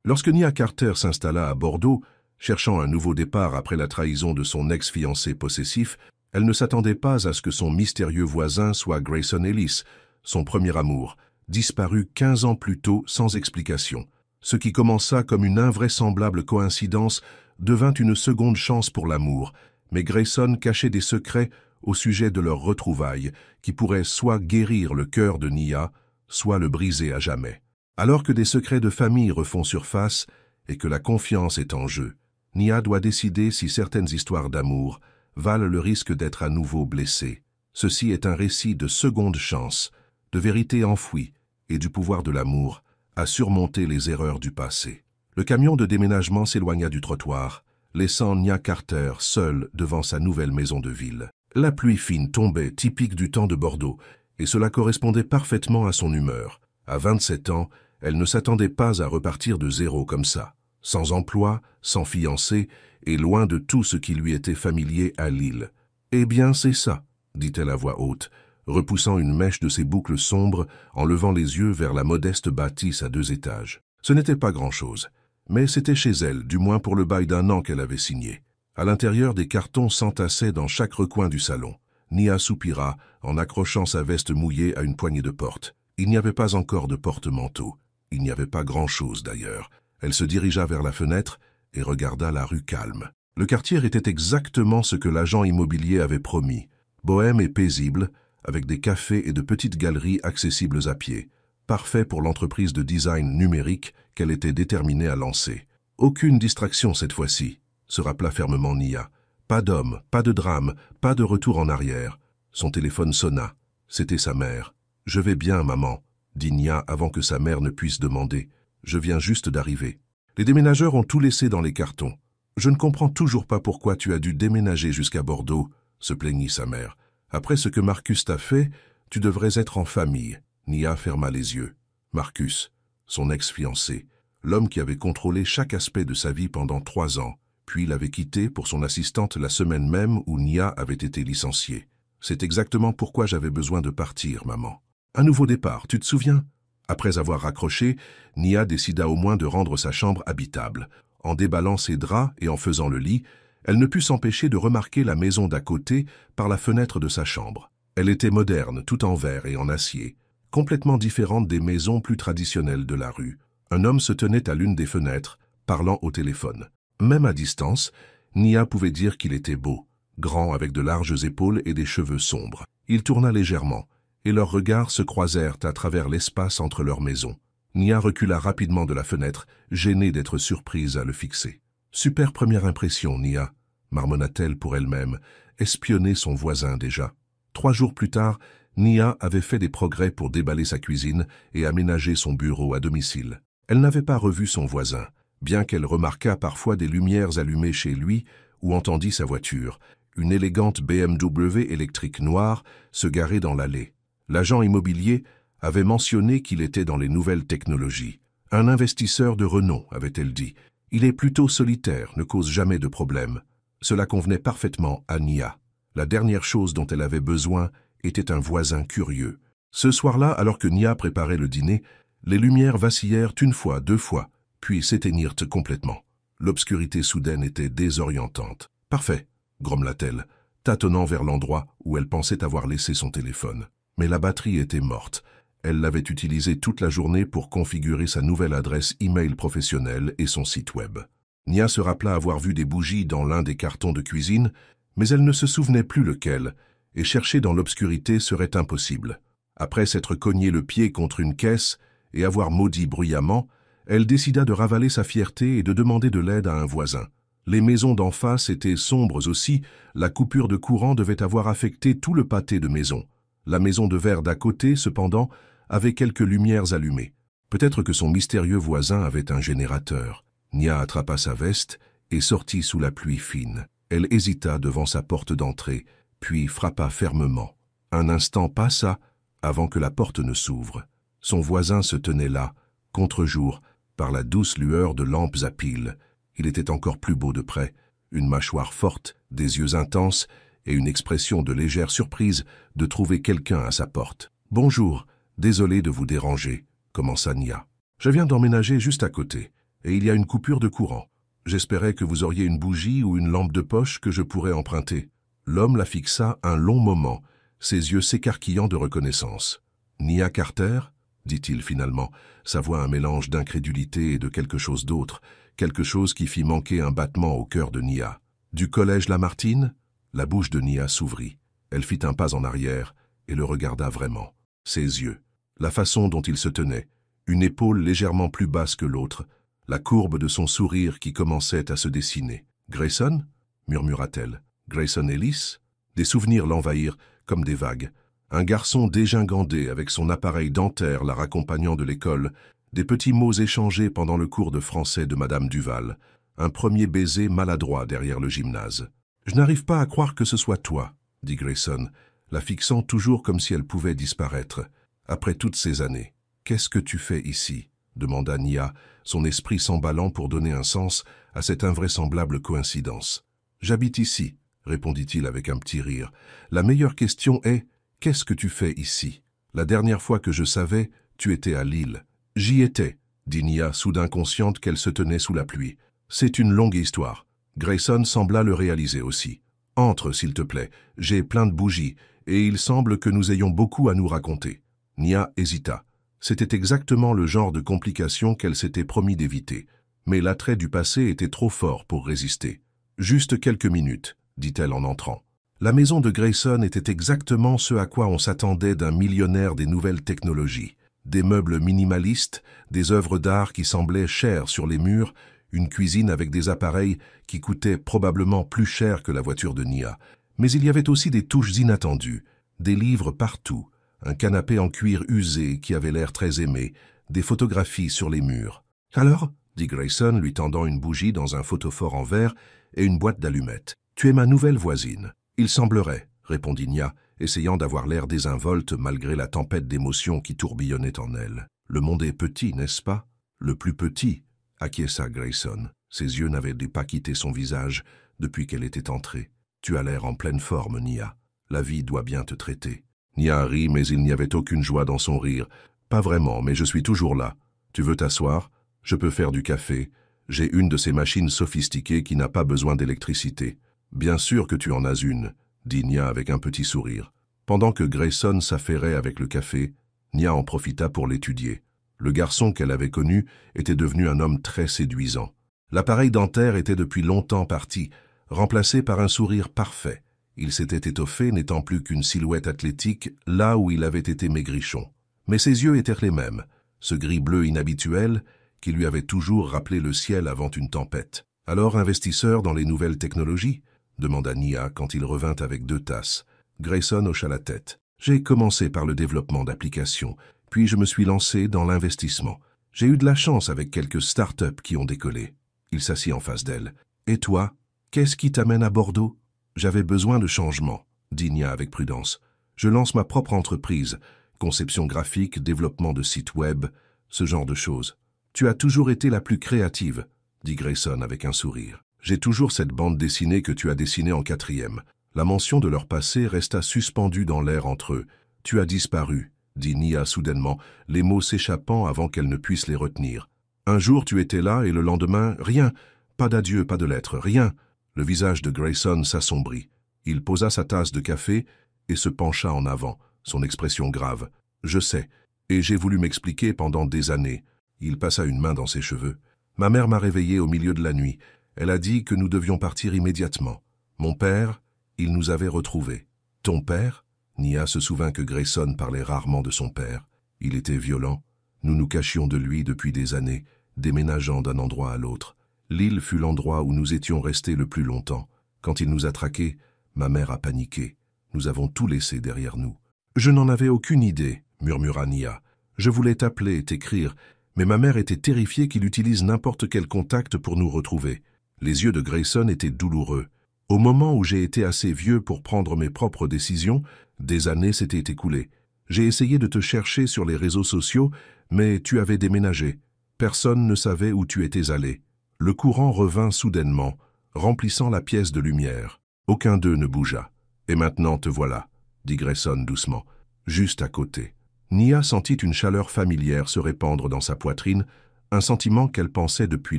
Lorsque Nia Carter s'installa à Bordeaux, cherchant un nouveau départ après la trahison de son ex-fiancé possessif, elle ne s'attendait pas à ce que son mystérieux voisin soit Grayson Ellis, son premier amour, disparu 15 ans plus tôt sans explication. Ce qui commença comme une invraisemblable coïncidence devint une seconde chance pour l'amour, mais Grayson cachait des secrets au sujet de leur retrouvailles qui pourraient soit guérir le cœur de Nia, soit le briser à jamais. Alors que des secrets de famille refont surface et que la confiance est en jeu, Nia doit décider si certaines histoires d'amour valent le risque d'être à nouveau blessées. Ceci est un récit de seconde chance, de vérité enfouie et du pouvoir de l'amour à surmonter les erreurs du passé. Le camion de déménagement s'éloigna du trottoir, laissant Nia Carter seule devant sa nouvelle maison de ville. La pluie fine tombait, typique du temps de Bordeaux, et cela correspondait parfaitement à son humeur. À 27 ans, elle ne s'attendait pas à repartir de zéro comme ça, sans emploi, sans fiancé, et loin de tout ce qui lui était familier à Lille. « Eh bien, c'est ça », dit-elle à voix haute, repoussant une mèche de ses boucles sombres en levant les yeux vers la modeste bâtisse à 2 étages. Ce n'était pas grand-chose, mais c'était chez elle, du moins pour le bail d'1 an qu'elle avait signé. À l'intérieur, des cartons s'entassaient dans chaque recoin du salon. Nia soupira en accrochant sa veste mouillée à une poignée de porte. Il n'y avait pas encore de porte-manteau. Il n'y avait pas grand-chose d'ailleurs. Elle se dirigea vers la fenêtre et regarda la rue calme. Le quartier était exactement ce que l'agent immobilier avait promis. Bohème et paisible, avec des cafés et de petites galeries accessibles à pied. Parfait pour l'entreprise de design numérique qu'elle était déterminée à lancer. Aucune distraction cette fois-ci, se rappela fermement Nia. Pas d'homme, pas de drame, pas de retour en arrière. Son téléphone sonna. C'était sa mère. « Je vais bien, maman », dit Nia avant que sa mère ne puisse demander. « Je viens juste d'arriver. » Les déménageurs ont tout laissé dans les cartons. « Je ne comprends toujours pas pourquoi tu as dû déménager jusqu'à Bordeaux, » se plaignit sa mère. « Après ce que Marcus t'a fait, tu devrais être en famille. » Nia ferma les yeux. Marcus, son ex-fiancé, l'homme qui avait contrôlé chaque aspect de sa vie pendant 3 ans, puis l'avait quitté pour son assistante la semaine même où Nia avait été licenciée. « C'est exactement pourquoi j'avais besoin de partir, maman. » Un nouveau départ, tu te souviens? Après avoir raccroché, Nia décida au moins de rendre sa chambre habitable. En déballant ses draps et en faisant le lit, elle ne put s'empêcher de remarquer la maison d'à côté par la fenêtre de sa chambre. Elle était moderne, tout en verre et en acier, complètement différente des maisons plus traditionnelles de la rue. Un homme se tenait à l'une des fenêtres, parlant au téléphone. Même à distance, Nia pouvait dire qu'il était beau, grand avec de larges épaules et des cheveux sombres. Il tourna légèrement, et leurs regards se croisèrent à travers l'espace entre leurs maisons. Nia recula rapidement de la fenêtre, gênée d'être surprise à le fixer. « Super première impression, Nia », marmonna-t-elle pour elle-même, espionner son voisin déjà. 3 jours plus tard, Nia avait fait des progrès pour déballer sa cuisine et aménager son bureau à domicile. Elle n'avait pas revu son voisin, bien qu'elle remarquât parfois des lumières allumées chez lui ou entendit sa voiture, une élégante BMW électrique noire, se garer dans l'allée. L'agent immobilier avait mentionné qu'il était dans les nouvelles technologies. Un investisseur de renom, avait-elle dit. Il est plutôt solitaire, ne cause jamais de problème. Cela convenait parfaitement à Nia. La dernière chose dont elle avait besoin était un voisin curieux. Ce soir-là, alors que Nia préparait le dîner, les lumières vacillèrent 1 fois, 2 fois, puis s'éteignirent complètement. L'obscurité soudaine était désorientante. « Parfait », grommela-t-elle, tâtonnant vers l'endroit où elle pensait avoir laissé son téléphone. Mais la batterie était morte. Elle l'avait utilisée toute la journée pour configurer sa nouvelle adresse e-mail professionnelle et son site web. Nia se rappela avoir vu des bougies dans l'un des cartons de cuisine, mais elle ne se souvenait plus lequel, et chercher dans l'obscurité serait impossible. Après s'être cogné le pied contre une caisse et avoir maudit bruyamment, elle décida de ravaler sa fierté et de demander de l'aide à un voisin. Les maisons d'en face étaient sombres aussi, la coupure de courant devait avoir affecté tout le pâté de maisons. La maison de verre d'à côté, cependant, avait quelques lumières allumées. Peut-être que son mystérieux voisin avait un générateur. Nia attrapa sa veste et sortit sous la pluie fine. Elle hésita devant sa porte d'entrée, puis frappa fermement. Un instant passa avant que la porte ne s'ouvre. Son voisin se tenait là, contre-jour, par la douce lueur de lampes à piles. Il était encore plus beau de près, une mâchoire forte, des yeux intenses et une expression de légère surprise de trouver quelqu'un à sa porte. « Bonjour, désolé de vous déranger », commença Nia. « Je viens d'emménager juste à côté. et il y a une coupure de courant. J'espérais que vous auriez une bougie ou une lampe de poche que je pourrais emprunter. » L'homme la fixa un long moment, ses yeux s'écarquillant de reconnaissance. « Nia Carter ?» dit-il finalement, sa voix un mélange d'incrédulité et de quelque chose d'autre, quelque chose qui fit manquer un battement au cœur de Nia. « Du collège Lamartine ?» La bouche de Nia s'ouvrit. Elle fit un pas en arrière et le regarda vraiment. Ses yeux, la façon dont il se tenait, une épaule légèrement plus basse que l'autre, la courbe de son sourire qui commençait à se dessiner. « Grayson ?» murmura-t-elle. « Grayson Ellis ?» Des souvenirs l'envahirent comme des vagues. Un garçon dégingandé avec son appareil dentaire la raccompagnant de l'école, des petits mots échangés pendant le cours de français de Madame Duval, un premier baiser maladroit derrière le gymnase. « Je n'arrive pas à croire que ce soit toi, » dit Grayson, la fixant toujours comme si elle pouvait disparaître. « Après toutes ces années, qu'est-ce que tu fais ici ?» demanda Nia, son esprit s'emballant pour donner un sens à cette invraisemblable coïncidence. « J'habite ici, » répondit-il avec un petit rire. « La meilleure question est, qu'est-ce que tu fais ici? La dernière fois que je savais, tu étais à Lille. »« J'y étais, » dit Nia, soudain consciente qu'elle se tenait sous la pluie. « C'est une longue histoire. » Grayson sembla le réaliser aussi. « Entre, s'il te plaît, j'ai plein de bougies, et il semble que nous ayons beaucoup à nous raconter. » Nia hésita. C'était exactement le genre de complication qu'elle s'était promis d'éviter. Mais l'attrait du passé était trop fort pour résister. « Juste quelques minutes, » dit-elle en entrant. La maison de Grayson était exactement ce à quoi on s'attendait d'un millionnaire des nouvelles technologies. Des meubles minimalistes, des œuvres d'art qui semblaient chères sur les murs, une cuisine avec des appareils qui coûtaient probablement plus cher que la voiture de Nia. Mais il y avait aussi des touches inattendues, des livres partout, un canapé en cuir usé qui avait l'air très aimé, des photographies sur les murs. « Alors ?» dit Grayson, lui tendant une bougie dans un photophore en verre et une boîte d'allumettes. « Tu es ma nouvelle voisine. »« Il semblerait, » répondit Nia, essayant d'avoir l'air désinvolte malgré la tempête d'émotions qui tourbillonnait en elle. « Le monde est petit, n'est-ce pas ?»« Le plus petit, » acquiesça Grayson. Ses yeux n'avaient pas quitté son visage depuis qu'elle était entrée. « Tu as l'air en pleine forme, Nia. La vie doit bien te traiter. » Nia rit, mais il n'y avait aucune joie dans son rire. « Pas vraiment, mais je suis toujours là. Tu veux t'asseoir? Je peux faire du café. J'ai une de ces machines sophistiquées qui n'a pas besoin d'électricité. »« Bien sûr que tu en as une, » dit Nia avec un petit sourire. Pendant que Grayson s'affairait avec le café, Nia en profita pour l'étudier. Le garçon qu'elle avait connu était devenu un homme très séduisant. L'appareil dentaire était depuis longtemps parti, remplacé par un sourire parfait. Il s'était étoffé, n'étant plus qu'une silhouette athlétique, là où il avait été maigrichon. Mais ses yeux étaient les mêmes, ce gris-bleu inhabituel qui lui avait toujours rappelé le ciel avant une tempête. « Alors, investisseur dans les nouvelles technologies ?» demanda Nia quand il revint avec 2 tasses. Grayson hocha la tête. « J'ai commencé par le développement d'applications, puis je me suis lancé dans l'investissement. J'ai eu de la chance avec quelques start-up qui ont décollé. » Il s'assit en face d'elle. « Et toi, qu'est-ce qui t'amène à Bordeaux ?»« J'avais besoin de changement, » dit Nia avec prudence. « Je lance ma propre entreprise, conception graphique, développement de sites web, ce genre de choses. »« Tu as toujours été la plus créative, » dit Grayson avec un sourire. « J'ai toujours cette bande dessinée que tu as dessinée en 4e. » La mention de leur passé resta suspendue dans l'air entre eux. « Tu as disparu, » dit Nia soudainement, les mots s'échappant avant qu'elle ne puisse les retenir. « Un jour tu étais là et le lendemain, rien. Pas d'adieu, pas de lettre, rien. » Le visage de Grayson s'assombrit. Il posa sa tasse de café et se pencha en avant, son expression grave. « Je sais, et j'ai voulu m'expliquer pendant des années. » Il passa une main dans ses cheveux. « Ma mère m'a réveillé au milieu de la nuit. Elle a dit que nous devions partir immédiatement. Mon père, il nous avait retrouvés. »« Ton père ?» Nia se souvint que Grayson parlait rarement de son père. Il était violent. Nous nous cachions de lui depuis des années, déménageant d'un endroit à l'autre. L'île fut l'endroit où nous étions restés le plus longtemps. Quand il nous a traqués, ma mère a paniqué. Nous avons tout laissé derrière nous. « Je n'en avais aucune idée, » murmura Nia. « Je voulais t'appeler, t'écrire, mais ma mère était terrifiée qu'il utilise n'importe quel contact pour nous retrouver. » Les yeux de Grayson étaient douloureux. « Au moment où j'ai été assez vieux pour prendre mes propres décisions, des années s'étaient écoulées. J'ai essayé de te chercher sur les réseaux sociaux, mais tu avais déménagé. Personne ne savait où tu étais allé. » Le courant revint soudainement, remplissant la pièce de lumière. Aucun d'eux ne bougea. « Et maintenant te voilà, » dit Grayson doucement, juste à côté. Nia sentit une chaleur familière se répandre dans sa poitrine, un sentiment qu'elle pensait depuis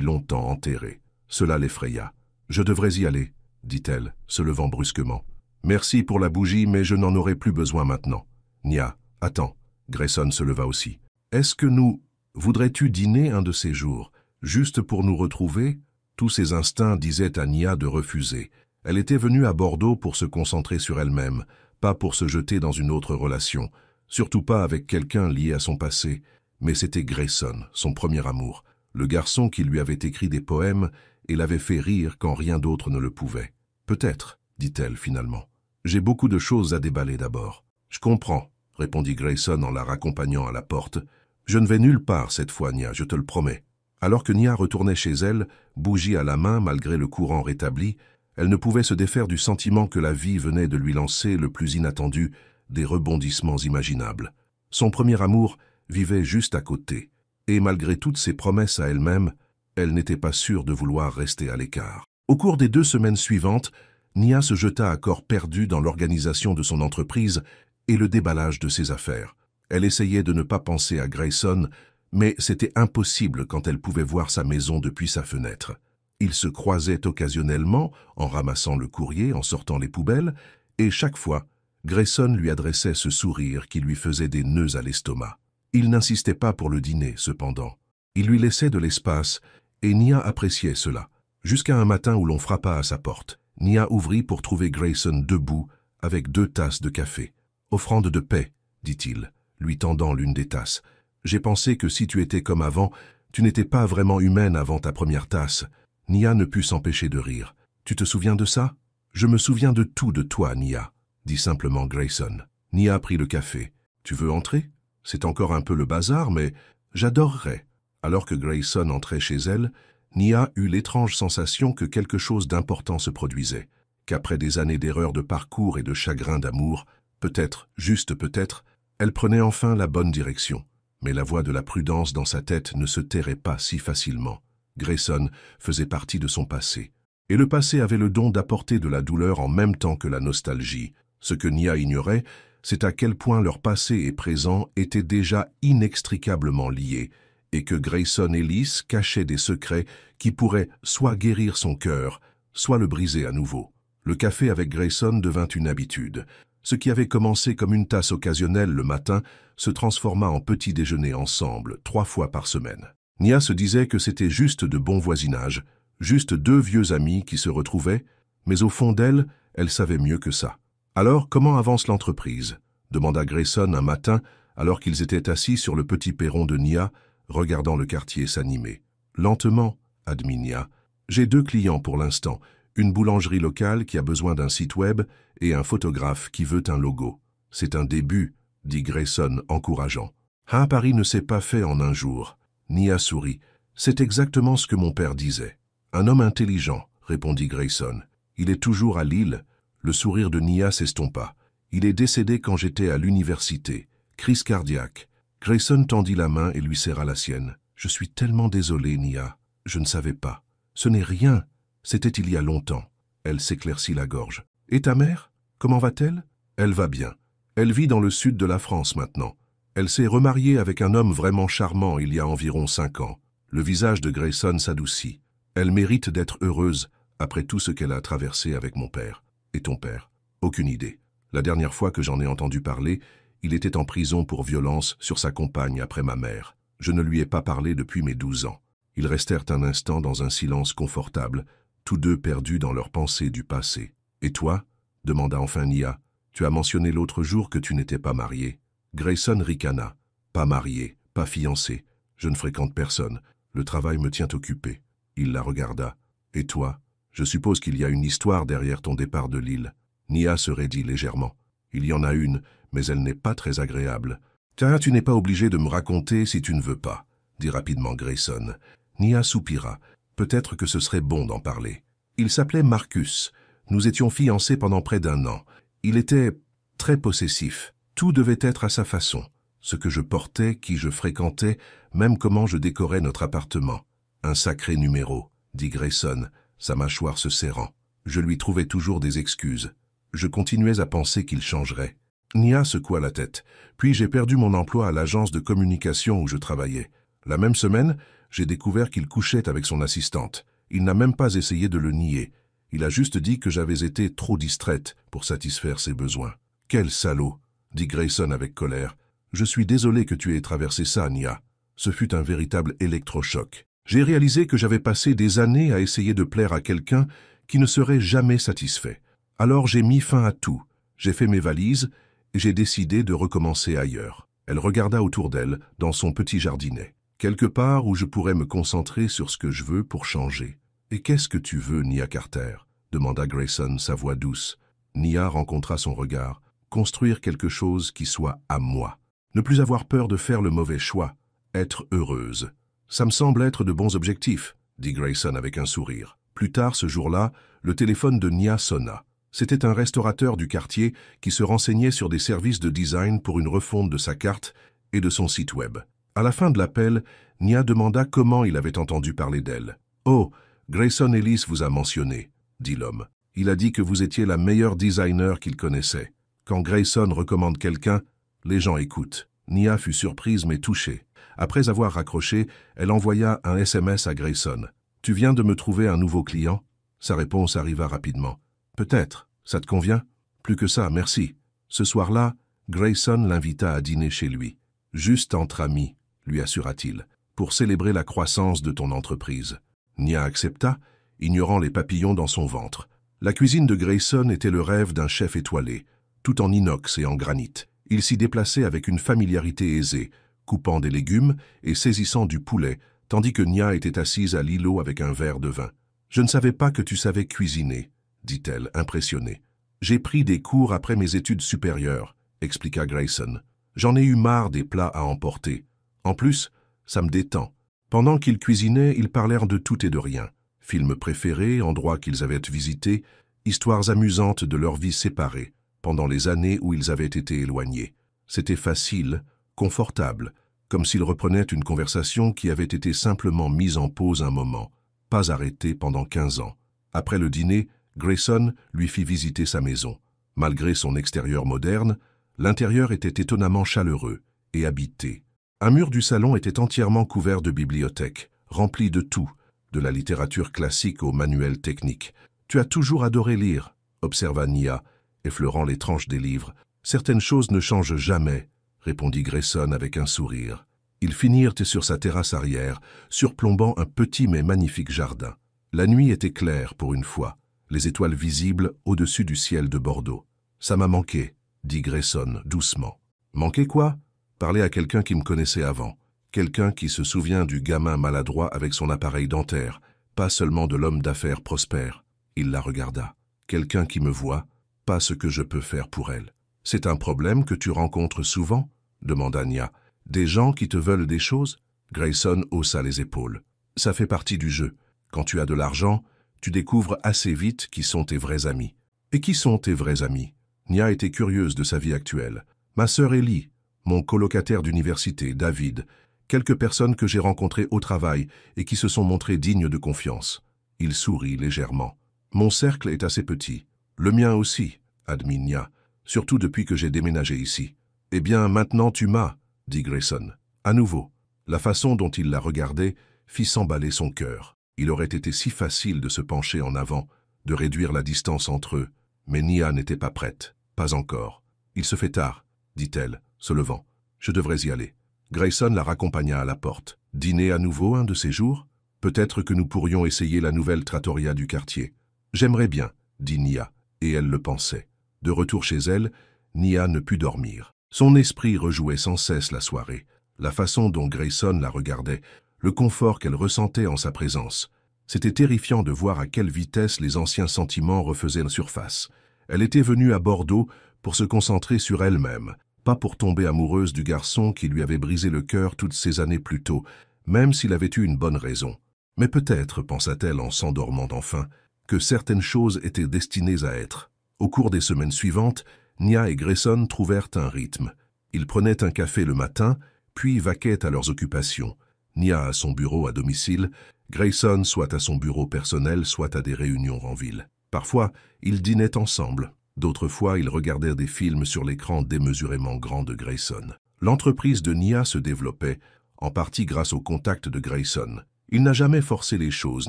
longtemps enterré. Cela l'effraya. « Je devrais y aller, » dit-elle, se levant brusquement. « Merci pour la bougie, mais je n'en aurai plus besoin maintenant. »« Nia, attends. » Grayson se leva aussi. « Est-ce que nous... Voudrais-tu dîner un de ces jours, juste pour nous retrouver ?» Tous ses instincts disaient à Nia de refuser. Elle était venue à Bordeaux pour se concentrer sur elle-même, pas pour se jeter dans une autre relation, surtout pas avec quelqu'un lié à son passé. Mais c'était Grayson, son premier amour, le garçon qui lui avait écrit des poèmes et l'avait fait rire quand rien d'autre ne le pouvait. « Peut-être, » dit-elle finalement. « J'ai beaucoup de choses à déballer d'abord. »« Je comprends, » répondit Grayson en la raccompagnant à la porte. « Je ne vais nulle part cette fois, Nia, je te le promets. » Alors que Nia retournait chez elle, bougie à la main malgré le courant rétabli, elle ne pouvait se défaire du sentiment que la vie venait de lui lancer le plus inattendu des rebondissements imaginables. Son premier amour vivait juste à côté, et malgré toutes ses promesses à elle-même, elle n'était pas sûre de vouloir rester à l'écart. Au cours des 2 semaines suivantes, Nia se jeta à corps perdu dans l'organisation de son entreprise et le déballage de ses affaires. Elle essayait de ne pas penser à Grayson, mais c'était impossible quand elle pouvait voir sa maison depuis sa fenêtre. Ils se croisaient occasionnellement en ramassant le courrier, en sortant les poubelles, et chaque fois, Grayson lui adressait ce sourire qui lui faisait des nœuds à l'estomac. Il n'insistait pas pour le dîner, cependant. Il lui laissait de l'espace, et Nia appréciait cela. Jusqu'à un matin où l'on frappa à sa porte. Nia ouvrit pour trouver Grayson debout, avec 2 tasses de café. « Offrande de paix, » dit-il, lui tendant l'une des tasses. « J'ai pensé que si tu étais comme avant, tu n'étais pas vraiment humaine avant ta première tasse. » Nia ne put s'empêcher de rire. « Tu te souviens de ça ?»« Je me souviens de tout de toi, Nia, » dit simplement Grayson. Nia prit le café. « Tu veux entrer ? C'est encore un peu le bazar, mais j'adorerais. » Alors que Grayson entrait chez elle, Nia eut l'étrange sensation que quelque chose d'important se produisait, qu'après des années d'erreurs de parcours et de chagrin d'amour, peut-être, juste peut-être, elle prenait enfin la bonne direction. Mais la voix de la prudence dans sa tête ne se tairait pas si facilement. Grayson faisait partie de son passé. Et le passé avait le don d'apporter de la douleur en même temps que la nostalgie. Ce que Nia ignorait, c'est à quel point leur passé et présent étaient déjà inextricablement liés, et que Grayson Ellis cachait des secrets qui pourraient soit guérir son cœur, soit le briser à nouveau. Le café avec Grayson devint une habitude. Ce qui avait commencé comme une tasse occasionnelle le matin se transforma en petit déjeuner ensemble, 3 fois par semaine. Nia se disait que c'était juste de bon voisinage, juste 2 vieux amis qui se retrouvaient, mais au fond d'elle, elle savait mieux que ça. « Alors, comment avance l'entreprise ?» demanda Grayson un matin, alors qu'ils étaient assis sur le petit perron de Nia, regardant le quartier s'animer. « Lentement, » admit Nia. « J'ai 2 clients pour l'instant, une boulangerie locale qui a besoin d'un site web et un photographe qui veut un logo. C'est un début, » dit Grayson encourageant. « Un pari ne s'est pas fait en un jour. » Nia sourit. « C'est exactement ce que mon père disait. »« Un homme intelligent, » répondit Grayson. « Il est toujours à Lille. » Le sourire de Nia s'estompa. « Il est décédé quand j'étais à l'université. Crise cardiaque. » Grayson tendit la main et lui serra la sienne. « Je suis tellement désolé, Nia. Je ne savais pas. Ce n'est rien. C'était il y a longtemps. » Elle s'éclaircit la gorge. « Et ta mère? Comment va-t-elle? » « Elle va bien. Elle vit dans le sud de la France maintenant. Elle s'est remariée avec un homme vraiment charmant il y a environ 5 ans. » Le visage de Grayson s'adoucit. « Elle mérite d'être heureuse après tout ce qu'elle a traversé avec mon père. » « Et ton père? » Aucune idée. La dernière fois que j'en ai entendu parler, il était en prison pour violence sur sa compagne après ma mère. Je ne lui ai pas parlé depuis mes 12 ans. Ils restèrent un instant dans un silence confortable, tous 2 perdus dans leurs pensées du passé. « Et toi ?» demanda enfin Nia. « Tu as mentionné l'autre jour que tu n'étais pas marié. » Grayson ricana. « Pas marié, pas fiancé. Je ne fréquente personne. Le travail me tient occupé. » Il la regarda. « Et toi ? Je suppose qu'il y a une histoire derrière ton départ de Lille. » Nia se raidit légèrement. « Il y en a une, mais elle n'est pas très agréable. »« Tiens, tu n'es pas obligé de me raconter si tu ne veux pas, » dit rapidement Grayson. Nia soupira. Peut-être que ce serait bon d'en parler. Il s'appelait Marcus. Nous étions fiancés pendant près d'1 an. Il était très possessif. Tout devait être à sa façon. Ce que je portais, qui je fréquentais, même comment je décorais notre appartement. Un sacré numéro, dit Grayson, sa mâchoire se serrant. Je lui trouvais toujours des excuses. Je continuais à penser qu'il changerait. Nia secoua la tête. Puis j'ai perdu mon emploi à l'agence de communication où je travaillais. La même semaine, J'ai découvert qu'il couchait avec son assistante. Il n'a même pas essayé de le nier. Il a juste dit que j'avais été trop distraite pour satisfaire ses besoins. « Quel salaud !» dit Grayson avec colère. « Je suis désolé que tu aies traversé ça, Nia. Ce fut un véritable électrochoc. J'ai réalisé que j'avais passé des années à essayer de plaire à quelqu'un qui ne serait jamais satisfait. Alors j'ai mis fin à tout. J'ai fait mes valises et j'ai décidé de recommencer ailleurs. » Elle regarda autour d'elle, dans son petit jardinet. « Quelque part où je pourrais me concentrer sur ce que je veux pour changer. »« Et qu'est-ce que tu veux, Nia Carter ?» demanda Grayson, sa voix douce. Nia rencontra son regard. « Construire quelque chose qui soit à moi. Ne plus avoir peur de faire le mauvais choix. Être heureuse. » « Ça me semble être de bons objectifs, » dit Grayson avec un sourire. Plus tard, ce jour-là, le téléphone de Nia sonna. C'était un restaurateur du quartier qui se renseignait sur des services de design pour une refonte de sa carte et de son site web. À la fin de l'appel, Nia demanda comment il avait entendu parler d'elle. « Oh, Grayson Ellis vous a mentionné, » dit l'homme. « Il a dit que vous étiez la meilleure designer qu'il connaissait. Quand Grayson recommande quelqu'un, les gens écoutent. » Nia fut surprise mais touchée. Après avoir raccroché, elle envoya un SMS à Grayson. « Tu viens de me trouver un nouveau client ?» Sa réponse arriva rapidement. « Peut-être. Ça te convient ?»« Plus que ça, merci. » Ce soir-là, Grayson l'invita à dîner chez lui. « Juste entre amis, » lui assura-t-il, « pour célébrer la croissance de ton entreprise. » Nia accepta, ignorant les papillons dans son ventre. La cuisine de Grayson était le rêve d'un chef étoilé, tout en inox et en granit. Il s'y déplaçait avec une familiarité aisée, coupant des légumes et saisissant du poulet, tandis que Nia était assise à l'îlot avec un verre de vin. « Je ne savais pas que tu savais cuisiner, » dit-elle, impressionnée. « J'ai pris des cours après mes études supérieures, » expliqua Grayson. « J'en ai eu marre des plats à emporter. En plus, ça me détend. » Pendant qu'ils cuisinaient, ils parlèrent de tout et de rien. Films préférés, endroits qu'ils avaient visités, histoires amusantes de leur vie séparée, pendant les années où ils avaient été éloignés. C'était facile, confortable, comme s'ils reprenaient une conversation qui avait été simplement mise en pause un moment, pas arrêtée pendant 15 ans. Après le dîner, Grayson lui fit visiter sa maison. Malgré son extérieur moderne, l'intérieur était étonnamment chaleureux et habité. Un mur du salon était entièrement couvert de bibliothèques, rempli de tout, de la littérature classique aux manuels techniques. « Tu as toujours adoré lire », observa Nia, effleurant les tranches des livres. « Certaines choses ne changent jamais, » répondit Grayson avec un sourire. Ils finirent sur sa terrasse arrière, surplombant un petit mais magnifique jardin. La nuit était claire pour une fois, les étoiles visibles au-dessus du ciel de Bordeaux. « Ça m'a manqué, » dit Grayson doucement. « Manqué quoi ?» Parler à quelqu'un qui me connaissait avant. Quelqu'un qui se souvient du gamin maladroit avec son appareil dentaire, pas seulement de l'homme d'affaires prospère. Il la regarda. Quelqu'un qui me voit, pas ce que je peux faire pour elle. « C'est un problème que tu rencontres souvent ?» demanda Nia. « Des gens qui te veulent des choses ?» Grayson haussa les épaules. « Ça fait partie du jeu. Quand tu as de l'argent, tu découvres assez vite qui sont tes vrais amis. » « Et qui sont tes vrais amis ?» Nia était curieuse de sa vie actuelle. « Ma sœur Ellie, mon colocataire d'université, David, quelques personnes que j'ai rencontrées au travail et qui se sont montrées dignes de confiance. » Il sourit légèrement. « Mon cercle est assez petit. Le mien aussi, » admit Nia, « surtout depuis que j'ai déménagé ici. »« Eh bien, maintenant tu m'as, » dit Grayson. À nouveau, la façon dont il la regardait fit s'emballer son cœur. Il aurait été si facile de se pencher en avant, de réduire la distance entre eux, mais Nia n'était pas prête. Pas encore. « Il se fait tard, » dit-elle, se levant. « Je devrais y aller. » Grayson la raccompagna à la porte. « Dîner à nouveau un de ces jours ? Peut-être que nous pourrions essayer la nouvelle trattoria du quartier. »« J'aimerais bien, » dit Nia, et elle le pensait. De retour chez elle, Nia ne put dormir. Son esprit rejouait sans cesse la soirée, la façon dont Grayson la regardait, le confort qu'elle ressentait en sa présence. C'était terrifiant de voir à quelle vitesse les anciens sentiments refaisaient surface. Elle était venue à Bordeaux pour se concentrer sur elle-même, pas pour tomber amoureuse du garçon qui lui avait brisé le cœur toutes ces années plus tôt, même s'il avait eu une bonne raison. Mais peut-être, pensa-t-elle en s'endormant enfin, que certaines choses étaient destinées à être. Au cours des semaines suivantes, Nia et Grayson trouvèrent un rythme. Ils prenaient un café le matin, puis vaquaient à leurs occupations. Nia à son bureau à domicile, Grayson soit à son bureau personnel, soit à des réunions en ville. Parfois, ils dînaient ensemble. D'autres fois, ils regardaient des films sur l'écran démesurément grand de Grayson. L'entreprise de Nia se développait, en partie grâce au contact de Grayson. Il n'a jamais forcé les choses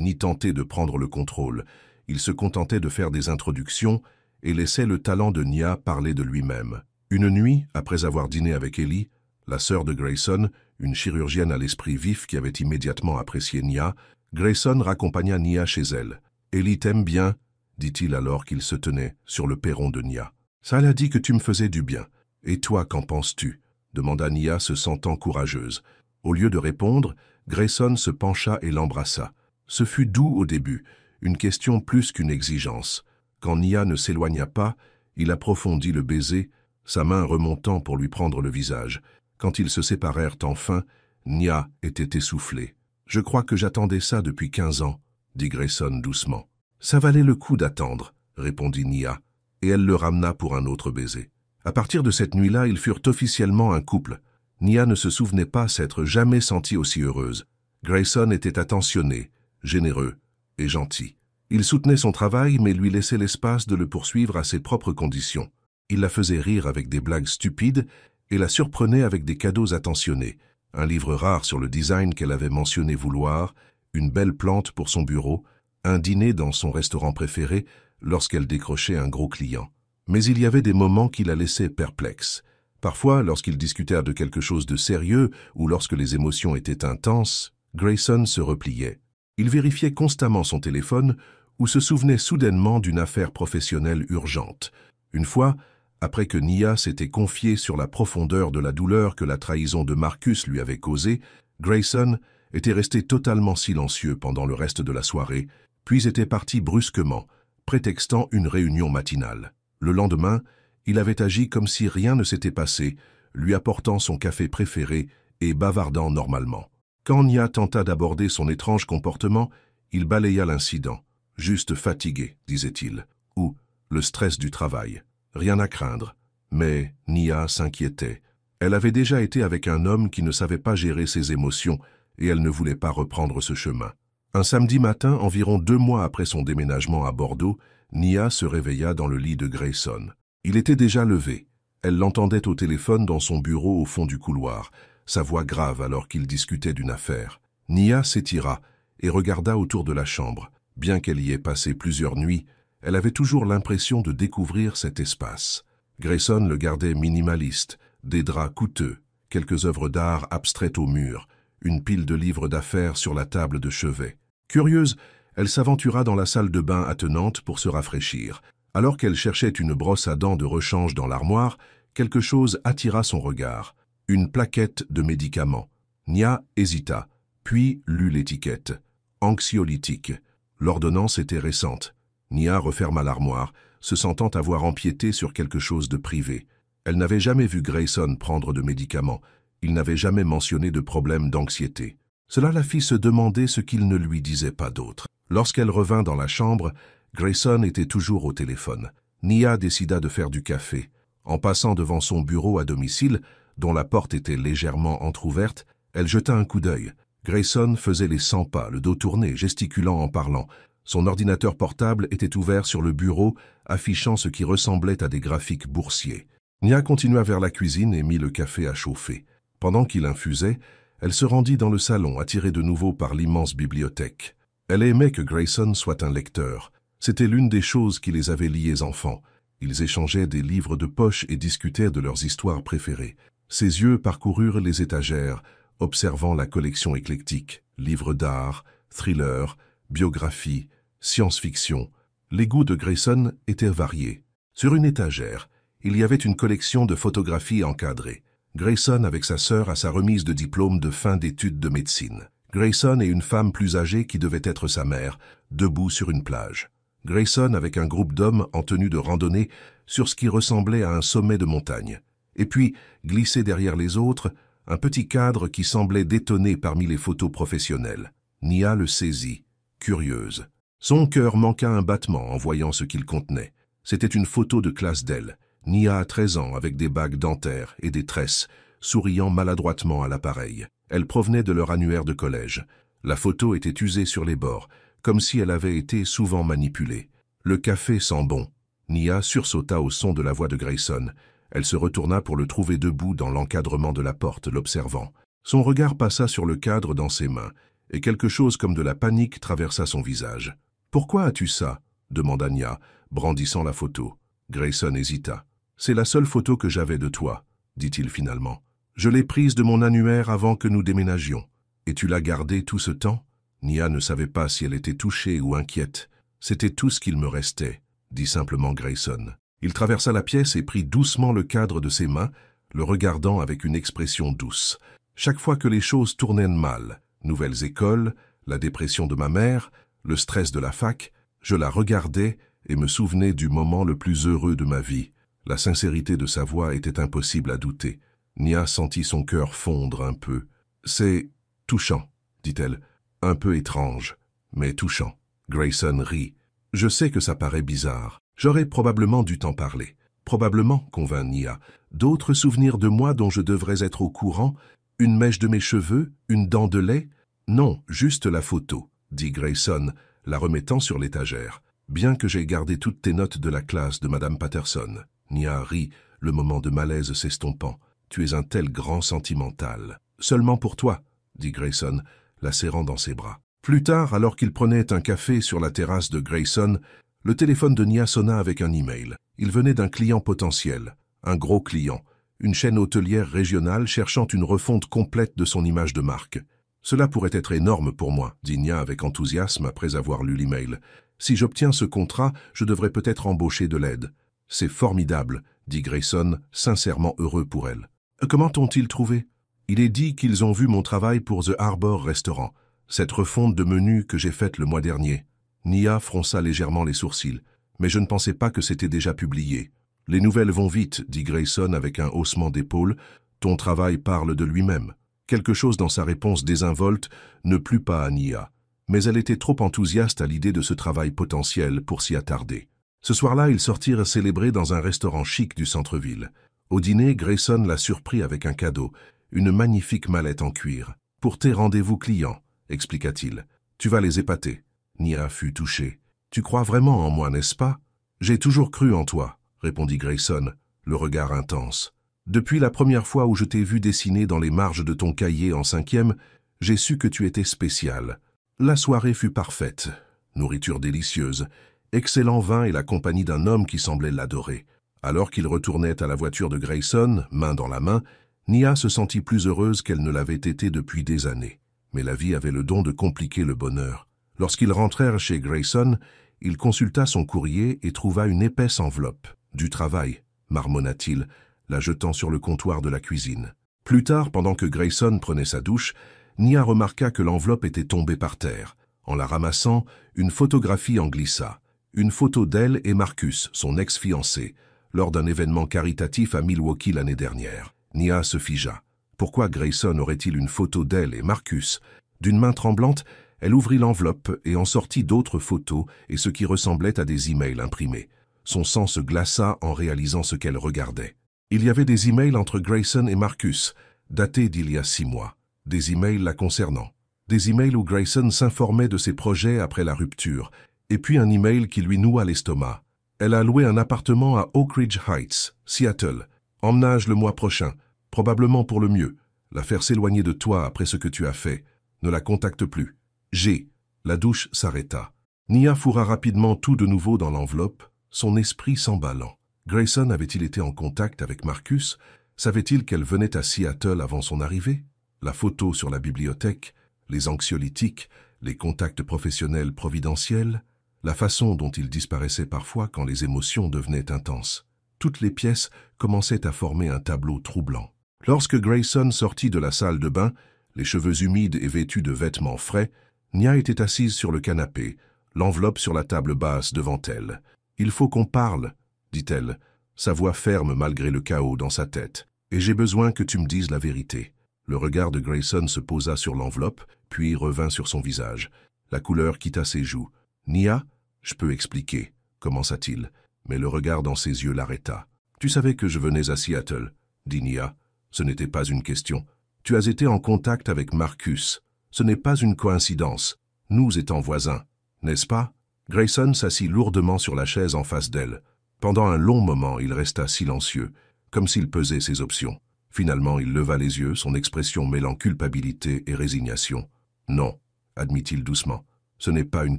ni tenté de prendre le contrôle. Il se contentait de faire des introductions et laissait le talent de Nia parler de lui-même. Une nuit, après avoir dîné avec Ellie, la sœur de Grayson, une chirurgienne à l'esprit vif qui avait immédiatement apprécié Nia, Grayson raccompagna Nia chez elle. « Ellie t'aime bien ?» dit-il alors qu'il se tenait sur le perron de Nia. « Ça l'a dit que tu me faisais du bien. Et toi, qu'en penses-tu » demanda Nia se sentant courageuse. Au lieu de répondre, Grayson se pencha et l'embrassa. Ce fut doux au début, une question plus qu'une exigence. Quand Nia ne s'éloigna pas, il approfondit le baiser, sa main remontant pour lui prendre le visage. Quand ils se séparèrent enfin, Nia était essoufflée. « Je crois que j'attendais ça depuis 15 ans, dit Grayson doucement. « Ça valait le coup d'attendre, répondit Nia, et elle le ramena pour un autre baiser. À partir de cette nuit-là, ils furent officiellement un couple. Nia ne se souvenait pas s'être jamais sentie aussi heureuse. Grayson était attentionné, généreux et gentil. Il soutenait son travail, mais lui laissait l'espace de le poursuivre à ses propres conditions. Il la faisait rire avec des blagues stupides et la surprenait avec des cadeaux attentionnés. Un livre rare sur le design qu'elle avait mentionné vouloir, une belle plante pour son bureau, un dîner dans son restaurant préféré lorsqu'elle décrochait un gros client. Mais il y avait des moments qui la laissaient perplexe. Parfois, lorsqu'ils discutèrent de quelque chose de sérieux ou lorsque les émotions étaient intenses, Grayson se repliait. Il vérifiait constamment son téléphone ou se souvenait soudainement d'une affaire professionnelle urgente. Une fois, après que Nia s'était confiée sur la profondeur de la douleur que la trahison de Marcus lui avait causée, Grayson était resté totalement silencieux pendant le reste de la soirée, puis était parti brusquement, prétextant une réunion matinale. Le lendemain, il avait agi comme si rien ne s'était passé, lui apportant son café préféré et bavardant normalement. Quand Nia tenta d'aborder son étrange comportement, il balaya l'incident. « Juste fatigué », disait-il, ou « le stress du travail. Rien à craindre. » Mais Nia s'inquiétait. Elle avait déjà été avec un homme qui ne savait pas gérer ses émotions et elle ne voulait pas reprendre ce chemin. Un samedi matin, environ 2 mois après son déménagement à Bordeaux, Nia se réveilla dans le lit de Grayson. Il était déjà levé. Elle l'entendait au téléphone dans son bureau au fond du couloir, sa voix grave alors qu'il discutait d'une affaire. Nia s'étira et regarda autour de la chambre. Bien qu'elle y ait passé plusieurs nuits, elle avait toujours l'impression de découvrir cet espace. Grayson le gardait minimaliste, des draps coûteux, quelques œuvres d'art abstraites au mur, une pile de livres d'affaires sur la table de chevet. Curieuse, elle s'aventura dans la salle de bain attenante pour se rafraîchir. Alors qu'elle cherchait une brosse à dents de rechange dans l'armoire, quelque chose attira son regard. Une plaquette de médicaments. Nia hésita, puis lut l'étiquette. Anxiolytique. L'ordonnance était récente. Nia referma l'armoire, se sentant avoir empiété sur quelque chose de privé. Elle n'avait jamais vu Grayson prendre de médicaments. Il n'avait jamais mentionné de problème d'anxiété. Cela la fit se demander ce qu'il ne lui disait pas d'autre. Lorsqu'elle revint dans la chambre, Grayson était toujours au téléphone. Nia décida de faire du café. En passant devant son bureau à domicile, dont la porte était légèrement entr'ouverte, elle jeta un coup d'œil. Grayson faisait les 100 pas, le dos tourné, gesticulant en parlant. Son ordinateur portable était ouvert sur le bureau, affichant ce qui ressemblait à des graphiques boursiers. Nia continua vers la cuisine et mit le café à chauffer. Pendant qu'il infusait, elle se rendit dans le salon, attirée de nouveau par l'immense bibliothèque. Elle aimait que Grayson soit un lecteur. C'était l'une des choses qui les avait liés enfants. Ils échangeaient des livres de poche et discutaient de leurs histoires préférées. Ses yeux parcoururent les étagères, observant la collection éclectique, livres d'art, thrillers, biographies, science-fiction. Les goûts de Grayson étaient variés. Sur une étagère, il y avait une collection de photographies encadrées. Grayson avec sa sœur à sa remise de diplôme de fin d'études de médecine. Grayson et une femme plus âgée qui devait être sa mère, debout sur une plage. Grayson avec un groupe d'hommes en tenue de randonnée sur ce qui ressemblait à un sommet de montagne. Et puis, glissé derrière les autres, un petit cadre qui semblait détonner parmi les photos professionnelles. Nia le saisit, curieuse. Son cœur manqua un battement en voyant ce qu'il contenait. C'était une photo de classe d'elle. Nia a 13 ans avec des bagues dentaires et des tresses, souriant maladroitement à l'appareil. Elle provenait de leur annuaire de collège. La photo était usée sur les bords, comme si elle avait été souvent manipulée. Le café sent bon. Nia sursauta au son de la voix de Grayson. Elle se retourna pour le trouver debout dans l'encadrement de la porte, l'observant. Son regard passa sur le cadre dans ses mains, et quelque chose comme de la panique traversa son visage. « Pourquoi as-tu ça » demanda Nia, brandissant la photo. Grayson hésita. « C'est la seule photo que j'avais de toi, » dit-il finalement. « Je l'ai prise de mon annuaire avant que nous déménagions. Et tu l'as gardée tout ce temps ?» Nia ne savait pas si elle était touchée ou inquiète. « C'était tout ce qu'il me restait, » dit simplement Grayson. Il traversa la pièce et prit doucement le cadre de ses mains, le regardant avec une expression douce. Chaque fois que les choses tournaient mal, nouvelles écoles, la dépression de ma mère, le stress de la fac, je la regardais et me souvenais du moment le plus heureux de ma vie. La sincérité de sa voix était impossible à douter. Nia sentit son cœur fondre un peu. « C'est touchant, » dit-elle. « Un peu étrange, mais touchant. » Grayson rit. « Je sais que ça paraît bizarre. J'aurais probablement dû t'en parler. » « Probablement, » convint Nia. « D'autres souvenirs de moi dont je devrais être au courant? Une mèche de mes cheveux? Une dent de lait? »« Non, juste la photo, » dit Grayson, la remettant sur l'étagère. « Bien que j'aie gardé toutes tes notes de la classe de Madame Patterson. » Nia rit, le moment de malaise s'estompant. « Tu es un tel grand sentimental. »« Seulement pour toi, » dit Grayson, la serrant dans ses bras. Plus tard, alors qu'il prenait un café sur la terrasse de Grayson, le téléphone de Nia sonna avec un email. Il venait d'un client potentiel, un gros client, une chaîne hôtelière régionale cherchant une refonte complète de son image de marque. « Cela pourrait être énorme pour moi, » dit Nia avec enthousiasme après avoir lu l'email. « Si j'obtiens ce contrat, je devrais peut-être embaucher de l'aide. »« C'est formidable, » dit Grayson, sincèrement heureux pour elle. « Comment t'ont-ils trouvé ?»« Il est dit qu'ils ont vu mon travail pour The Harbor Restaurant, cette refonte de menu que j'ai faite le mois dernier. » Nia fronça légèrement les sourcils, mais je ne pensais pas que c'était déjà publié. « Les nouvelles vont vite, » dit Grayson avec un haussement d'épaule. « Ton travail parle de lui-même. » Quelque chose dans sa réponse désinvolte ne plut pas à Nia, mais elle était trop enthousiaste à l'idée de ce travail potentiel pour s'y attarder. Ce soir-là, ils sortirent célébrer dans un restaurant chic du centre-ville. Au dîner, Grayson l'a surpris avec un cadeau, une magnifique mallette en cuir. « Pour tes rendez-vous clients, » expliqua-t-il. « Tu vas les épater. » Nia fut touchée. « Tu crois vraiment en moi, n'est-ce pas ?»« J'ai toujours cru en toi, » répondit Grayson, le regard intense. « Depuis la première fois où je t'ai vu dessiner dans les marges de ton cahier en 5e, j'ai su que tu étais spécial. La soirée fut parfaite. Nourriture délicieuse, excellent vin et la compagnie d'un homme qui semblait l'adorer. Alors qu'il retournait à la voiture de Grayson, main dans la main, Nia se sentit plus heureuse qu'elle ne l'avait été depuis des années. Mais la vie avait le don de compliquer le bonheur. Lorsqu'ils rentrèrent chez Grayson, il consulta son courrier et trouva une épaisse enveloppe. « Du travail », marmonna-t-il, la jetant sur le comptoir de la cuisine. Plus tard, pendant que Grayson prenait sa douche, Nia remarqua que l'enveloppe était tombée par terre. En la ramassant, une photographie en glissa. Une photo d'elle et Marcus, son ex-fiancé, lors d'un événement caritatif à Milwaukee l'année dernière. Nia se figea. Pourquoi Grayson aurait-il une photo d'elle et Marcus? D'une main tremblante, elle ouvrit l'enveloppe et en sortit d'autres photos et ce qui ressemblait à des emails imprimés. Son sang se glaça en réalisant ce qu'elle regardait. Il y avait des emails entre Grayson et Marcus, datés d'il y a 6 mois. Des emails la concernant. Des emails où Grayson s'informait de ses projets après la rupture, et puis un email qui lui noua l'estomac. Elle a loué un appartement à Oak Ridge Heights, Seattle. Emménage le mois prochain, probablement pour le mieux. La faire s'éloigner de toi après ce que tu as fait. Ne la contacte plus. G. La douche s'arrêta. Nia fourra rapidement tout de nouveau dans l'enveloppe, son esprit s'emballant. Grayson avait-il été en contact avec Marcus? Savait-il qu'elle venait à Seattle avant son arrivée? La photo sur la bibliothèque, les anxiolytiques, les contacts professionnels providentiels, la façon dont il disparaissait parfois quand les émotions devenaient intenses. Toutes les pièces commençaient à former un tableau troublant. Lorsque Grayson sortit de la salle de bain, les cheveux humides et vêtus de vêtements frais, Nia était assise sur le canapé, l'enveloppe sur la table basse devant elle. « Il faut qu'on parle », dit-elle, sa voix ferme malgré le chaos dans sa tête. « Et j'ai besoin que tu me dises la vérité. » Le regard de Grayson se posa sur l'enveloppe, puis revint sur son visage. La couleur quitta ses joues. « Nia, je peux expliquer, » commença-t-il, mais le regard dans ses yeux l'arrêta. « Tu savais que je venais à Seattle, » dit Nia. « Ce n'était pas une question. Tu as été en contact avec Marcus. Ce n'est pas une coïncidence. Nous étant voisins, n'est-ce pas ?» Grayson s'assit lourdement sur la chaise en face d'elle. Pendant un long moment, il resta silencieux, comme s'il pesait ses options. Finalement, il leva les yeux, son expression mêlant culpabilité et résignation. « Non, » admit-il doucement, « ce n'est pas une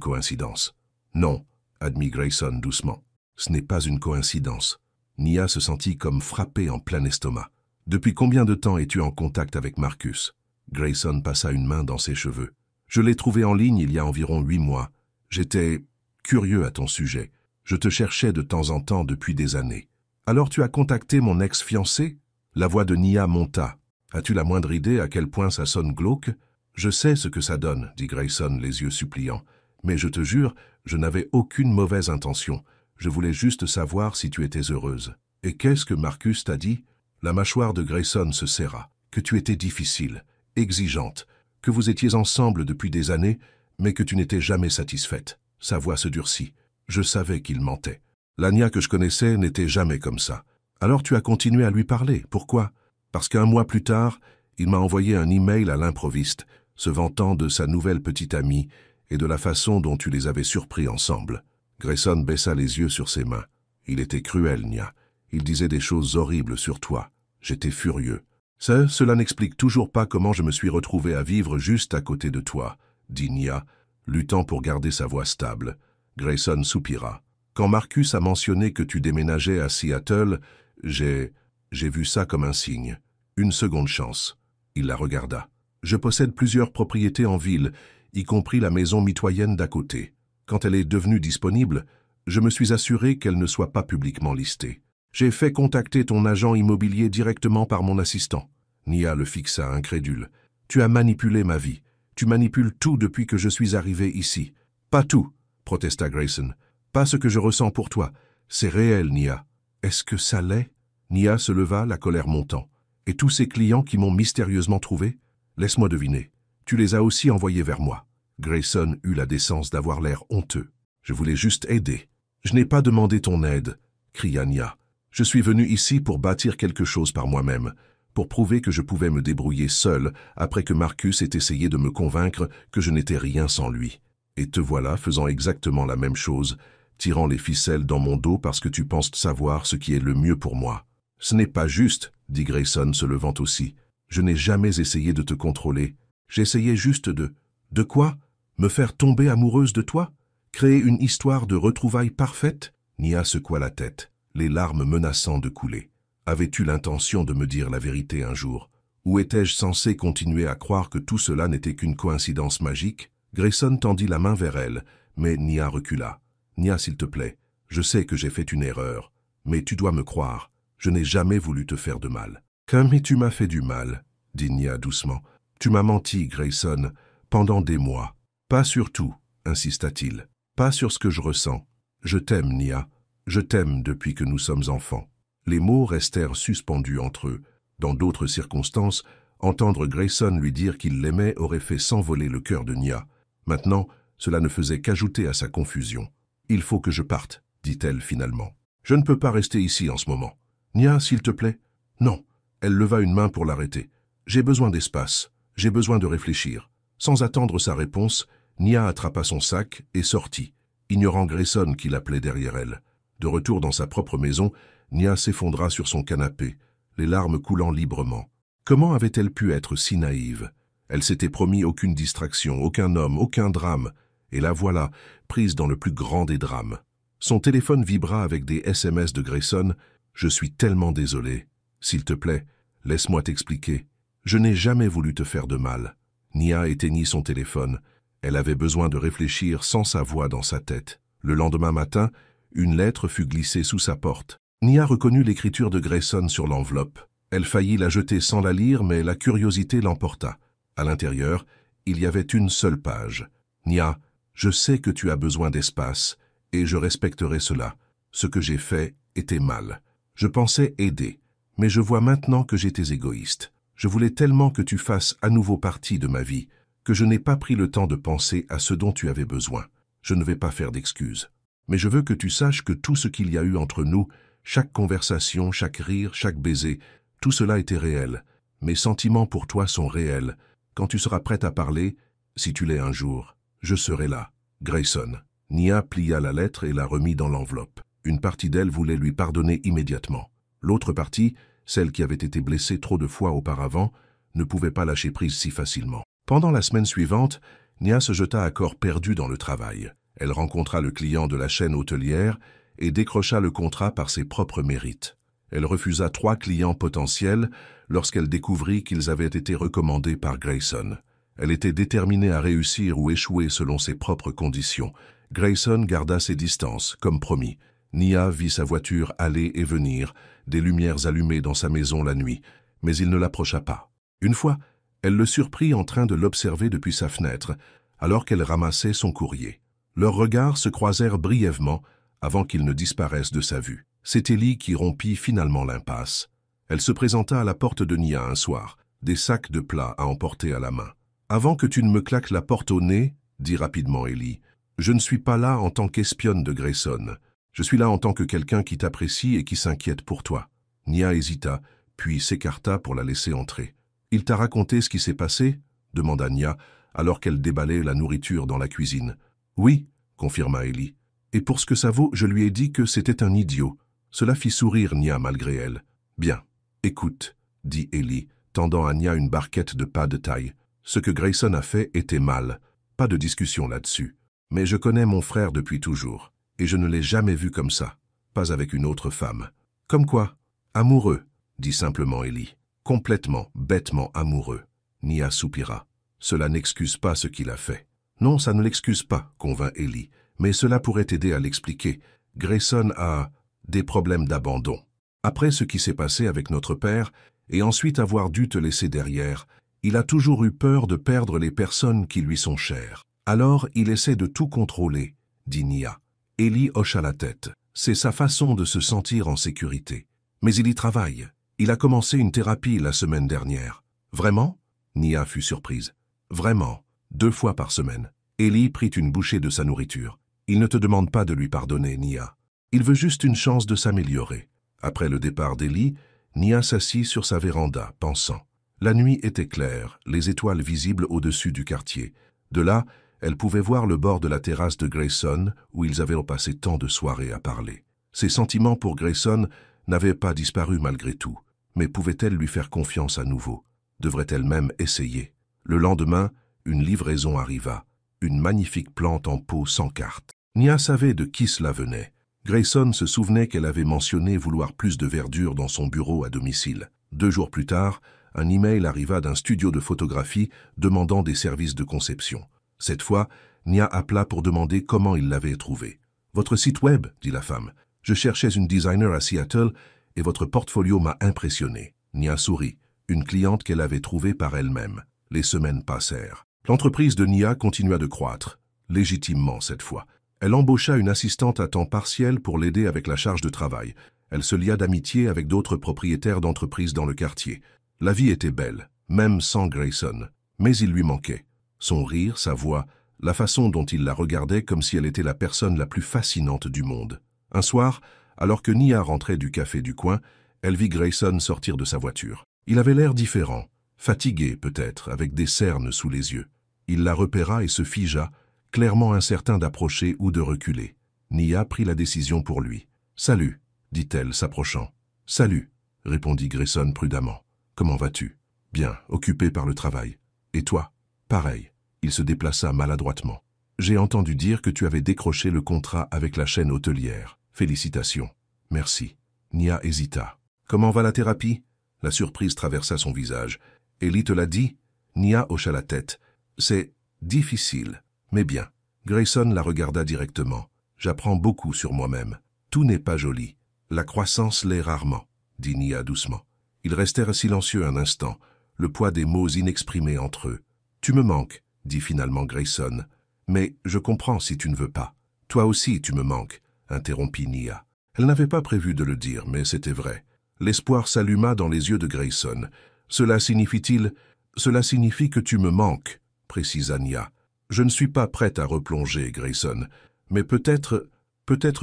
coïncidence. »« Non, » admit Grayson doucement, « ce n'est pas une coïncidence. » Nia se sentit comme frappée en plein estomac. « Depuis combien de temps es-tu en contact avec Marcus ?» Grayson passa une main dans ses cheveux. « Je l'ai trouvé en ligne il y a environ 8 mois. J'étais curieux à ton sujet. Je te cherchais de temps en temps depuis des années. Alors tu as contacté mon ex-fiancé ?» La voix de Nia monta. « As-tu la moindre idée à quel point ça sonne glauque ?»« Je sais ce que ça donne, » dit Grayson, les yeux suppliants. « Mais je te jure, je n'avais aucune mauvaise intention. Je voulais juste savoir si tu étais heureuse. »« Et qu'est-ce que Marcus t'a dit ?» La mâchoire de Grayson se serra. « Que tu étais difficile, exigeante, que vous étiez ensemble depuis des années, mais que tu n'étais jamais satisfaite. » Sa voix se durcit. Je savais qu'il mentait. La Nia que je connaissais n'était jamais comme ça. Alors tu as continué à lui parler. Pourquoi? Parce qu'un mois plus tard, il m'a envoyé un email à l'improviste, se vantant de sa nouvelle petite amie et de la façon dont tu les avais surpris ensemble. Grayson baissa les yeux sur ses mains. Il était cruel, Nia. Il disait des choses horribles sur toi. J'étais furieux. Cela n'explique toujours pas comment je me suis retrouvé à vivre juste à côté de toi, dit Nia, luttant pour garder sa voix stable. Grayson soupira. Quand Marcus a mentionné que tu déménageais à Seattle, j'ai vu ça comme un signe. Une seconde chance. Il la regarda. Je possède plusieurs propriétés en ville, y compris la maison mitoyenne d'à côté. Quand elle est devenue disponible, je me suis assuré qu'elle ne soit pas publiquement listée. J'ai fait contacter ton agent immobilier directement par mon assistant. Nia le fixa, incrédule. Tu as manipulé ma vie. Tu manipules tout depuis que je suis arrivé ici. Pas tout, protesta Grayson. Pas ce que je ressens pour toi. C'est réel, Nia. Est-ce que ça l'est? Nia se leva, la colère montant. Et tous ces clients qui m'ont mystérieusement trouvé? Laisse-moi deviner. Tu les as aussi envoyés vers moi. Grayson eut la décence d'avoir l'air honteux. Je voulais juste aider. Je n'ai pas demandé ton aide, cria Nia. Je suis venu ici pour bâtir quelque chose par moi-même, pour prouver que je pouvais me débrouiller seul après que Marcus ait essayé de me convaincre que je n'étais rien sans lui. Et te voilà faisant exactement la même chose, tirant les ficelles dans mon dos parce que tu penses savoir ce qui est le mieux pour moi. Ce n'est pas juste, dit Grayson se levant aussi. Je n'ai jamais essayé de te contrôler. J'essayais juste de... De quoi? Me faire tomber amoureuse de toi? Créer une histoire de retrouvailles parfaite? Nia secoua la tête, les larmes menaçant de couler. Avais-tu l'intention de me dire la vérité un jour? Ou étais-je censé continuer à croire que tout cela n'était qu'une coïncidence magique? Grayson tendit la main vers elle, mais Nia recula. Nia, s'il te plaît, je sais que j'ai fait une erreur, mais tu dois me croire. Je n'ai jamais voulu te faire de mal. Mais tu m'as fait du mal, dit Nia doucement. Tu m'as menti, Grayson, pendant des mois. Pas sur tout, insista-t-il. Pas sur ce que je ressens. Je t'aime, Nia. Je t'aime depuis que nous sommes enfants. Les mots restèrent suspendus entre eux. Dans d'autres circonstances, entendre Grayson lui dire qu'il l'aimait aurait fait s'envoler le cœur de Nia. Maintenant, cela ne faisait qu'ajouter à sa confusion. « Il faut que je parte, » dit-elle finalement. « Je ne peux pas rester ici en ce moment. Nia, s'il te plaît. » « Non. » Elle leva une main pour l'arrêter. « J'ai besoin d'espace. J'ai besoin de réfléchir. » Sans attendre sa réponse, Nia attrapa son sac et sortit, ignorant Grayson qui l'appelait derrière elle. De retour dans sa propre maison, Nia s'effondra sur son canapé, les larmes coulant librement. Comment avait-elle pu être si naïve? Elle s'était promis aucune distraction, aucun homme, aucun drame. Et la voilà, prise dans le plus grand des drames. Son téléphone vibra avec des SMS de Grayson. « Je suis tellement désolé. S'il te plaît, laisse-moi t'expliquer. Je n'ai jamais voulu te faire de mal. » Nia éteignit son téléphone. Elle avait besoin de réfléchir sans sa voix dans sa tête. Le lendemain matin, une lettre fut glissée sous sa porte. Nia reconnut l'écriture de Grayson sur l'enveloppe. Elle faillit la jeter sans la lire, mais la curiosité l'emporta. À l'intérieur, il y avait une seule page. « Nia, je sais que tu as besoin d'espace, et je respecterai cela. Ce que j'ai fait était mal. Je pensais aider, mais je vois maintenant que j'étais égoïste. Je voulais tellement que tu fasses à nouveau partie de ma vie, que je n'ai pas pris le temps de penser à ce dont tu avais besoin. Je ne vais pas faire d'excuses. Mais je veux que tu saches que tout ce qu'il y a eu entre nous, chaque conversation, chaque rire, chaque baiser, tout cela était réel. Mes sentiments pour toi sont réels. Quand tu seras prête à parler, si tu l'es un jour, je serai là. Grayson. » Nia plia la lettre et la remit dans l'enveloppe. Une partie d'elle voulait lui pardonner immédiatement. L'autre partie celle qui avait été blessée trop de fois auparavant, ne pouvait pas lâcher prise si facilement. Pendant la semaine suivante, Nia se jeta à corps perdu dans le travail. Elle rencontra le client de la chaîne hôtelière et décrocha le contrat par ses propres mérites. Elle refusa 3 clients potentiels lorsqu'elle découvrit qu'ils avaient été recommandés par Grayson. Elle était déterminée à réussir ou échouer selon ses propres conditions. Grayson garda ses distances, comme promis. Nia vit sa voiture aller et venir, des lumières allumées dans sa maison la nuit, mais il ne l'approcha pas. Une fois, elle le surprit en train de l'observer depuis sa fenêtre, alors qu'elle ramassait son courrier. Leurs regards se croisèrent brièvement avant qu'ils ne disparaissent de sa vue. C'est Ellie qui rompit finalement l'impasse. Elle se présenta à la porte de Nia un soir, des sacs de plats à emporter à la main. « Avant que tu ne me claques la porte au nez, » dit rapidement Ellie, « je ne suis pas là en tant qu'espionne de Grayson. Je suis là en tant que quelqu'un qui t'apprécie et qui s'inquiète pour toi. » Nia hésita, puis s'écarta pour la laisser entrer. « Il t'a raconté ce qui s'est passé ?» demanda Nia, alors qu'elle déballait la nourriture dans la cuisine. « Oui, » confirma Ellie. « Et pour ce que ça vaut, je lui ai dit que c'était un idiot. » Cela fit sourire Nia malgré elle. « Bien, écoute, » dit Ellie, tendant à Nia une barquette de pas de taille. « Ce que Grayson a fait était mal. Pas de discussion là-dessus. Mais je connais mon frère depuis toujours, et je ne l'ai jamais vu comme ça, pas avec une autre femme. »« Comme quoi ?»« Amoureux, » dit simplement Ellie. « Complètement, bêtement amoureux. » Nia soupira. « Cela n'excuse pas ce qu'il a fait. »« Non, ça ne l'excuse pas, » convint Ellie. « Mais cela pourrait t'aider à l'expliquer. Grayson a des problèmes d'abandon. Après ce qui s'est passé avec notre père, et ensuite avoir dû te laisser derrière, il a toujours eu peur de perdre les personnes qui lui sont chères. Alors il essaie de tout contrôler, » dit Nia. Ellie hocha la tête. C'est sa façon de se sentir en sécurité. Mais il y travaille. Il a commencé une thérapie la semaine dernière. Vraiment ? Nia fut surprise. Vraiment, 2 fois par semaine. Ellie prit une bouchée de sa nourriture. Il ne te demande pas de lui pardonner, Nia. Il veut juste une chance de s'améliorer. Après le départ d'Ellie, Nia s'assit sur sa véranda, pensant. La nuit était claire, les étoiles visibles au-dessus du quartier. De là, elle pouvait voir le bord de la terrasse de Grayson, où ils avaient passé tant de soirées à parler. Ses sentiments pour Grayson n'avaient pas disparu malgré tout, mais pouvait-elle lui faire confiance à nouveau? Devrait-elle même essayer? Le lendemain, une livraison arriva, une magnifique plante en pot sans carte. Nia savait de qui cela venait. Grayson se souvenait qu'elle avait mentionné vouloir plus de verdure dans son bureau à domicile. 2 jours plus tard, un email arriva d'un studio de photographie demandant des services de conception. Cette fois, Nia appela pour demander comment il l'avait trouvé. « Votre site web, » dit la femme. « Je cherchais une designer à Seattle et votre portfolio m'a impressionné. » Nia sourit, une cliente qu'elle avait trouvée par elle-même. Les semaines passèrent. L'entreprise de Nia continua de croître, légitimement cette fois. Elle embaucha une assistante à temps partiel pour l'aider avec la charge de travail. Elle se lia d'amitié avec d'autres propriétaires d'entreprises dans le quartier. La vie était belle, même sans Grayson, mais il lui manquait. Son rire, sa voix, la façon dont il la regardait comme si elle était la personne la plus fascinante du monde. Un soir, alors que Nia rentrait du café du coin, elle vit Grayson sortir de sa voiture. Il avait l'air différent, fatigué peut-être, avec des cernes sous les yeux. Il la repéra et se figea, clairement incertain d'approcher ou de reculer. Nia prit la décision pour lui. « Salut », dit-elle, s'approchant. « Salut », répondit Grayson prudemment. « Comment vas-tu ?»« Bien, occupé par le travail. Et toi ?»« Pareil. » Il se déplaça maladroitement. « J'ai entendu dire que tu avais décroché le contrat avec la chaîne hôtelière. Félicitations. »« Merci. » Nia hésita. « Comment va la thérapie ?» La surprise traversa son visage. « Ellie te l'a dit ?» Nia hocha la tête. « C'est difficile. Mais bien. » Grayson la regarda directement. « J'apprends beaucoup sur moi-même. Tout n'est pas joli. La croissance l'est rarement, » dit Nia doucement. Ils restèrent silencieux un instant, le poids des mots inexprimés entre eux. « Tu me manques, » dit finalement Grayson. « Mais je comprends si tu ne veux pas. Toi aussi tu me manques, » interrompit Nia. Elle n'avait pas prévu de le dire, mais c'était vrai. L'espoir s'alluma dans les yeux de Grayson. « Cela signifie-t-il... »« Cela signifie que tu me manques, » précisa Nia. « Je ne suis pas prête à replonger, Grayson, mais peut-être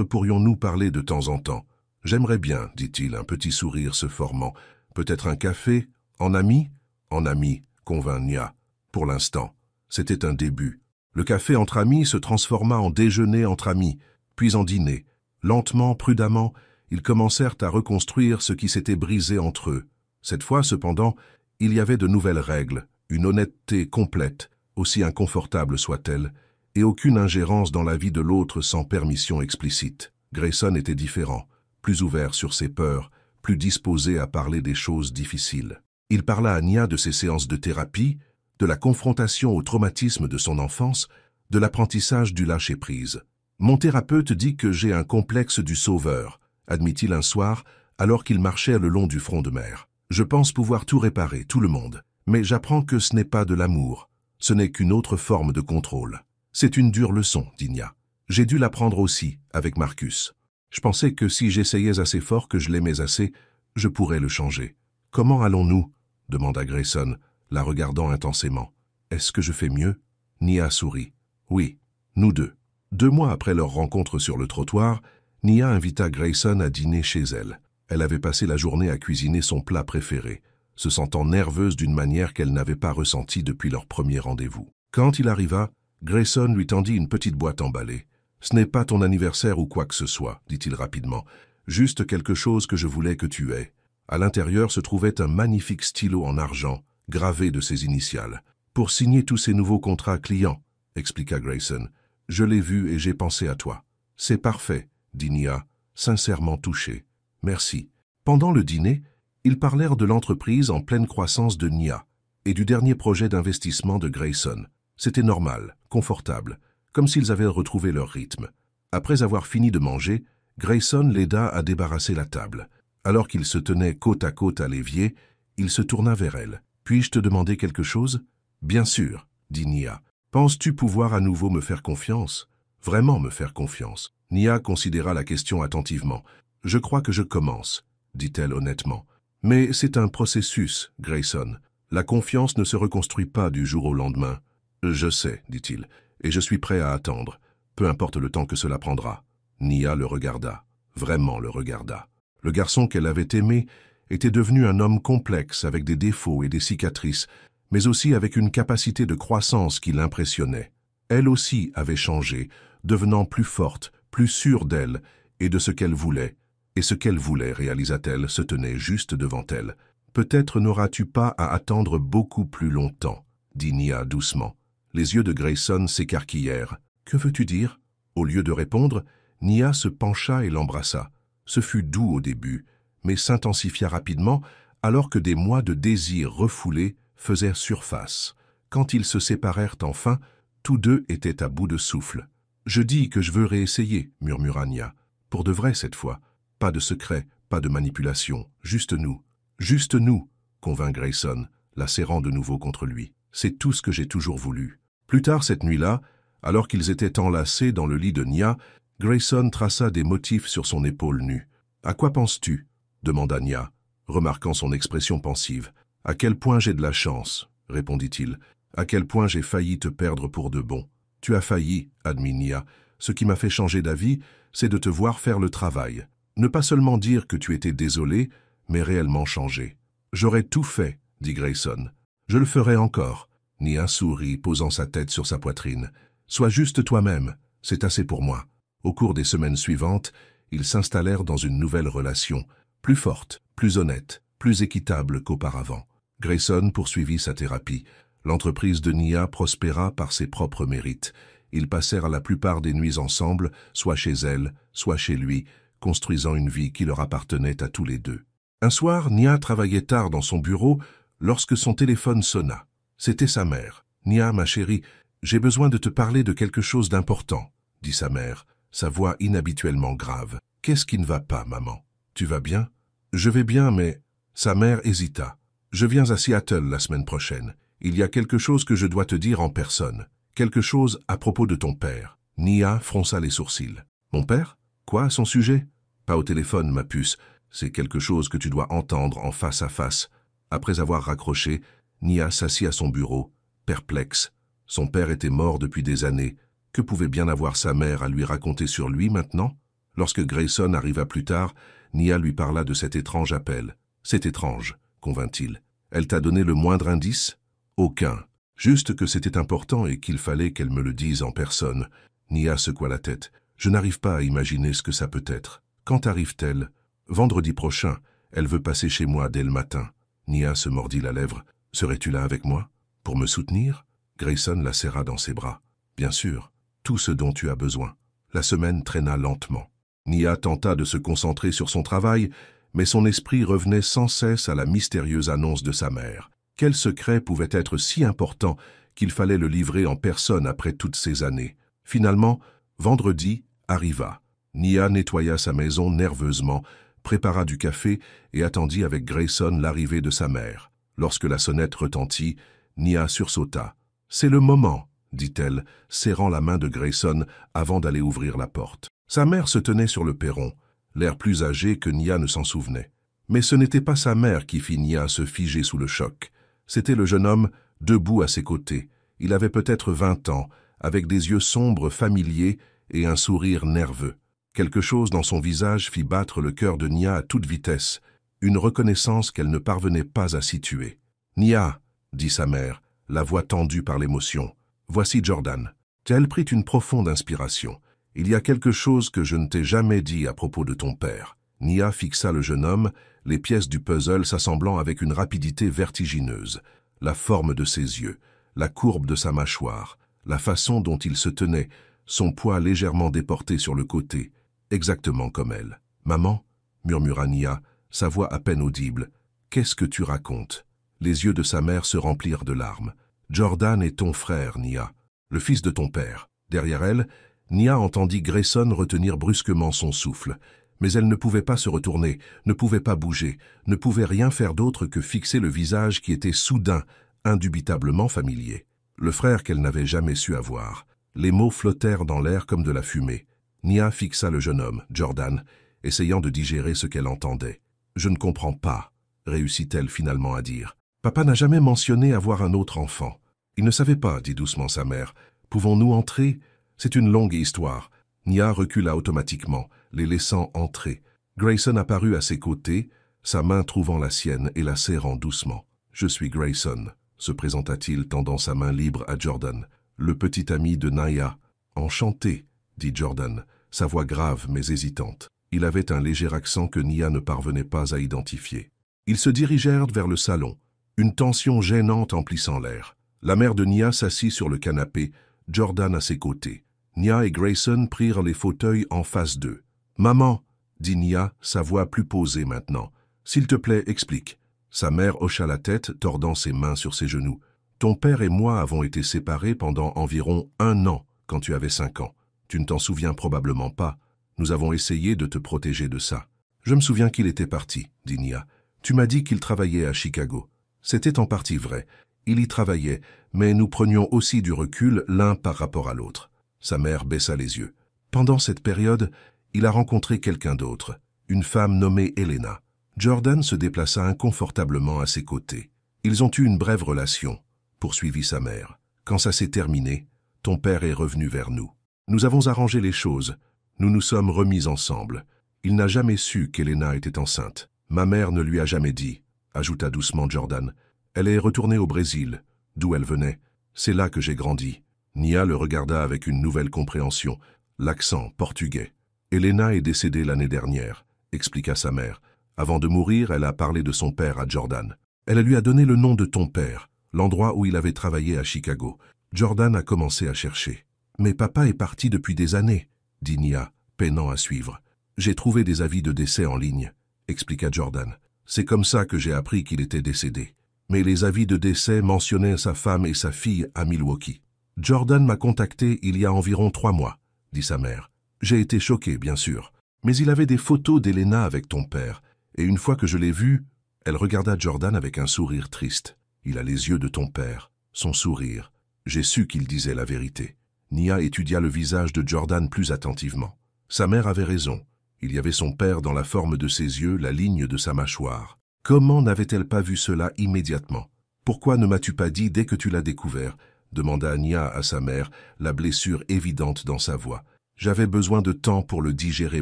pourrions-nous parler de temps en temps. J'aimerais bien, dit-il, un petit sourire se formant. Peut-être un café, en ami ?»« En ami, » convint Nia. Pour l'instant, c'était un début. Le café entre amis se transforma en déjeuner entre amis, puis en dîner. Lentement, prudemment, Ils commencèrent à reconstruire ce qui s'était brisé entre eux. Cette fois, cependant, il y avait de nouvelles règles, une honnêteté complète, aussi inconfortable soit-elle, et aucune ingérence dans la vie de l'autre sans permission explicite. Grayson était différent, plus ouvert sur ses peurs, plus disposé à parler des choses difficiles. Il parla à Nia de ses séances de thérapie, de la confrontation au traumatisme de son enfance, de l'apprentissage du lâcher-prise. « Mon thérapeute dit que j'ai un complexe du sauveur », admit-il un soir, alors qu'il marchait le long du front de mer. « Je pense pouvoir tout réparer, tout le monde. Mais j'apprends que ce n'est pas de l'amour. Ce n'est qu'une autre forme de contrôle. C'est une dure leçon, dit Nia. J'ai dû l'apprendre aussi, avec Marcus. Je pensais que si j'essayais assez fort, que je l'aimais assez, je pourrais le changer. Comment allons-nous ? Demanda Grayson, la regardant intensément. Est-ce que je fais mieux ? Nia sourit. Oui, nous deux. 2 mois après leur rencontre sur le trottoir, Nia invita Grayson à dîner chez elle. Elle avait passé la journée à cuisiner son plat préféré, se sentant nerveuse d'une manière qu'elle n'avait pas ressentie depuis leur premier rendez-vous. Quand il arriva, Grayson lui tendit une petite boîte emballée. « Ce n'est pas ton anniversaire ou quoi que ce soit, dit-il rapidement. Juste quelque chose que je voulais que tu aies. » À l'intérieur se trouvait un magnifique stylo en argent, gravé de ses initiales. « Pour signer tous ces nouveaux contrats clients, » expliqua Grayson. « Je l'ai vu et j'ai pensé à toi. »« C'est parfait, » dit Nia, sincèrement touchée. « Merci. » Pendant le dîner, ils parlèrent de l'entreprise en pleine croissance de Nia et du dernier projet d'investissement de Grayson. C'était normal, confortable, comme s'ils avaient retrouvé leur rythme. Après avoir fini de manger, Grayson l'aida à débarrasser la table. Alors qu'ils se tenaient côte à côte à l'évier, il se tourna vers elle. « Puis-je te demander quelque chose ?»« Bien sûr, » dit Nia. « Penses-tu pouvoir à nouveau me faire confiance ? Vraiment me faire confiance ?» Nia considéra la question attentivement. « Je crois que je commence, » dit-elle honnêtement. « Mais c'est un processus, Grayson. La confiance ne se reconstruit pas du jour au lendemain. »« Je sais, » dit-il, « et je suis prêt à attendre, peu importe le temps que cela prendra. » Nia le regarda, vraiment le regarda. Le garçon qu'elle avait aimé était devenu un homme complexe avec des défauts et des cicatrices, mais aussi avec une capacité de croissance qui l'impressionnait. Elle aussi avait changé, devenant plus forte, plus sûre d'elle et de ce qu'elle voulait. Et ce qu'elle voulait, réalisa-t-elle, se tenait juste devant elle. « Peut-être n'auras-tu pas à attendre beaucoup plus longtemps, » dit Nia doucement. Les yeux de Grayson s'écarquillèrent. « Que veux-tu dire ?» Au lieu de répondre, Nia se pencha et l'embrassa. Ce fut doux au début, mais s'intensifia rapidement alors que des mois de désir refoulés faisaient surface. Quand ils se séparèrent enfin, tous deux étaient à bout de souffle. « Je dis que je veux réessayer, » murmura Nia. « Pour de vrai cette fois. Pas de secret, pas de manipulation, juste nous. »« Juste nous, » convint Grayson, la serrant de nouveau contre lui. « C'est tout ce que j'ai toujours voulu. » Plus tard cette nuit-là, alors qu'ils étaient enlacés dans le lit de Nia, Grayson traça des motifs sur son épaule nue. « À quoi penses-tu » demanda Nia, remarquant son expression pensive. « À quel point j'ai de la chance » répondit-il. « À quel point j'ai failli te perdre pour de bon. »« Tu as failli, » admit Nia. « Ce qui m'a fait changer d'avis, c'est de te voir faire le travail. Ne pas seulement dire que tu étais désolé, mais réellement changer. »« J'aurais tout fait, » dit Grayson. « Je le ferai encore. » Nia sourit, posant sa tête sur sa poitrine. « Sois juste toi-même, c'est assez pour moi. » Au cours des semaines suivantes, ils s'installèrent dans une nouvelle relation, plus forte, plus honnête, plus équitable qu'auparavant. Grayson poursuivit sa thérapie. L'entreprise de Nia prospéra par ses propres mérites. Ils passèrent la plupart des nuits ensemble, soit chez elle, soit chez lui, construisant une vie qui leur appartenait à tous les deux. Un soir, Nia travaillait tard dans son bureau lorsque son téléphone sonna. C'était sa mère. « Nia, ma chérie, j'ai besoin de te parler de quelque chose d'important, » dit sa mère, sa voix inhabituellement grave. « Qu'est-ce qui ne va pas, maman ? Tu vas bien ?»« Je vais bien, mais... » Sa mère hésita. « Je viens à Seattle la semaine prochaine. Il y a quelque chose que je dois te dire en personne. Quelque chose à propos de ton père. » Nia fronça les sourcils. « Mon père ? Quoi à son sujet ? » ?»« Pas au téléphone, ma puce. C'est quelque chose que tu dois entendre en face à face. » Après avoir raccroché, Nia s'assit à son bureau, perplexe. Son père était mort depuis des années. Que pouvait bien avoir sa mère à lui raconter sur lui maintenant? Lorsque Grayson arriva plus tard, Nia lui parla de cet étrange appel. « C'est étrange, » convint-il. « Elle t'a donné le moindre indice? » « Aucun. Juste que c'était important et qu'il fallait qu'elle me le dise en personne. » Nia secoua la tête. « Je n'arrive pas à imaginer ce que ça peut être. Quand arrive-t-elle ? » Vendredi prochain, elle veut passer chez moi dès le matin. Nia se mordit la lèvre. Serais-tu là avec moi? Pour me soutenir? Grayson la serra dans ses bras. Bien sûr, tout ce dont tu as besoin. La semaine traîna lentement. Nia tenta de se concentrer sur son travail, mais son esprit revenait sans cesse à la mystérieuse annonce de sa mère. Quel secret pouvait être si important qu'il fallait le livrer en personne après toutes ces années? Finalement, vendredi arriva. Nia nettoya sa maison nerveusement, prépara du café et attendit avec Grayson l'arrivée de sa mère. Lorsque la sonnette retentit, Nia sursauta. « C'est le moment !» dit-elle, serrant la main de Grayson avant d'aller ouvrir la porte. Sa mère se tenait sur le perron, l'air plus âgé que Nia ne s'en souvenait. Mais ce n'était pas sa mère qui fit Nia se figer sous le choc. C'était le jeune homme, debout à ses côtés. Il avait peut-être 20 ans, avec des yeux sombres familiers et un sourire nerveux. Quelque chose dans son visage fit battre le cœur de Nia à toute vitesse, une reconnaissance qu'elle ne parvenait pas à situer. « Nia !» dit sa mère, la voix tendue par l'émotion. « Voici Jordan. » Elle prit une profonde inspiration. « Il y a quelque chose que je ne t'ai jamais dit à propos de ton père. » Nia fixa le jeune homme, les pièces du puzzle s'assemblant avec une rapidité vertigineuse. La forme de ses yeux, la courbe de sa mâchoire, la façon dont il se tenait, son poids légèrement déporté sur le côté, exactement comme elle. « Maman ?» murmura Nia, sa voix à peine audible. « Qu'est-ce que tu racontes ?» Les yeux de sa mère se remplirent de larmes. « Jordan est ton frère, Nia, le fils de ton père. » Derrière elle, Nia entendit Grayson retenir brusquement son souffle. Mais elle ne pouvait pas se retourner, ne pouvait pas bouger, ne pouvait rien faire d'autre que fixer le visage qui était soudain, indubitablement familier. Le frère qu'elle n'avait jamais su avoir. Les mots flottèrent dans l'air comme de la fumée. Nia fixa le jeune homme, Jordan, essayant de digérer ce qu'elle entendait. « Je ne comprends pas », réussit-elle finalement à dire. « Papa n'a jamais mentionné avoir un autre enfant. »« Il ne savait pas, » dit doucement sa mère. « Pouvons-nous entrer ? C'est une longue histoire. » Nia recula automatiquement, les laissant entrer. Grayson apparut à ses côtés, sa main trouvant la sienne et la serrant doucement. « Je suis Grayson », se présenta-t-il, tendant sa main libre à Jordan. « Le petit ami de Nia. »« Enchanté », dit Jordan, sa voix grave mais hésitante. Il avait un léger accent que Nia ne parvenait pas à identifier. Ils se dirigèrent vers le salon, une tension gênante emplissant l'air. La mère de Nia s'assit sur le canapé, Jordan à ses côtés. Nia et Grayson prirent les fauteuils en face d'eux. « Maman !» dit Nia, sa voix plus posée maintenant. « S'il te plaît, explique. » Sa mère hocha la tête, tordant ses mains sur ses genoux. « Ton père et moi avons été séparés pendant environ 1 an, quand tu avais 5 ans. Tu ne t'en souviens probablement pas. Nous avons essayé de te protéger de ça. »« Je me souviens qu'il était parti, » dit Nia. « Tu m'as dit qu'il travaillait à Chicago. » C'était en partie vrai. Il y travaillait, mais nous prenions aussi du recul l'un par rapport à l'autre. Sa mère baissa les yeux. Pendant cette période, il a rencontré quelqu'un d'autre, une femme nommée Elena. Jordan se déplaça inconfortablement à ses côtés. Ils ont eu une brève relation, poursuivit sa mère. Quand ça s'est terminé, ton père est revenu vers nous. Nous avons arrangé les choses. Nous nous sommes remis ensemble. Il n'a jamais su qu'Elena était enceinte. Ma mère ne lui a jamais dit, ajouta doucement Jordan. Elle est retournée au Brésil, d'où elle venait. C'est là que j'ai grandi. Nia le regarda avec une nouvelle compréhension, l'accent portugais. Elena est décédée l'année dernière, expliqua sa mère. Avant de mourir, elle a parlé de son père à Jordan. Elle lui a donné le nom de ton père, l'endroit où il avait travaillé à Chicago. Jordan a commencé à chercher. Mais papa est parti depuis des années, dit Nia, peinant à suivre. J'ai trouvé des avis de décès en ligne, expliqua Jordan. C'est comme ça que j'ai appris qu'il était décédé. Mais les avis de décès mentionnaient sa femme et sa fille à Milwaukee. Jordan m'a contacté il y a environ 3 mois, dit sa mère. J'ai été choqué, bien sûr. Mais il avait des photos d'Elena avec ton père. Et une fois que je l'ai vu, elle regarda Jordan avec un sourire triste. Il a les yeux de ton père, son sourire. J'ai su qu'il disait la vérité. Nia étudia le visage de Jordan plus attentivement. Sa mère avait raison. Il y avait son père dans la forme de ses yeux, la ligne de sa mâchoire. Comment n'avait-elle pas vu cela immédiatement? Pourquoi ne m'as-tu pas dit dès que tu l'as découvert? Demanda Nia à sa mère, la blessure évidente dans sa voix. J'avais besoin de temps pour le digérer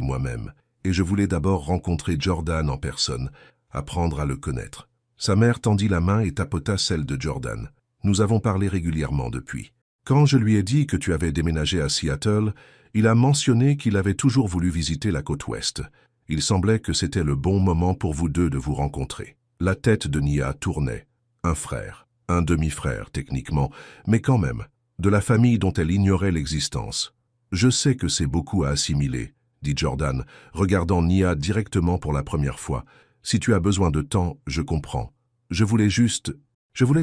moi-même, et je voulais d'abord rencontrer Jordan en personne, apprendre à le connaître. Sa mère tendit la main et tapota celle de Jordan. Nous avons parlé régulièrement depuis. Quand je lui ai dit que tu avais déménagé à Seattle, il a mentionné qu'il avait toujours voulu visiter la côte ouest. Il semblait que c'était le bon moment pour vous deux de vous rencontrer. La tête de Nia tournait. Un frère, un demi-frère techniquement, mais quand même, de la famille dont elle ignorait l'existence. Je sais que c'est beaucoup à assimiler, dit Jordan, regardant Nia directement pour la première fois. Si tu as besoin de temps, je comprends. Je voulais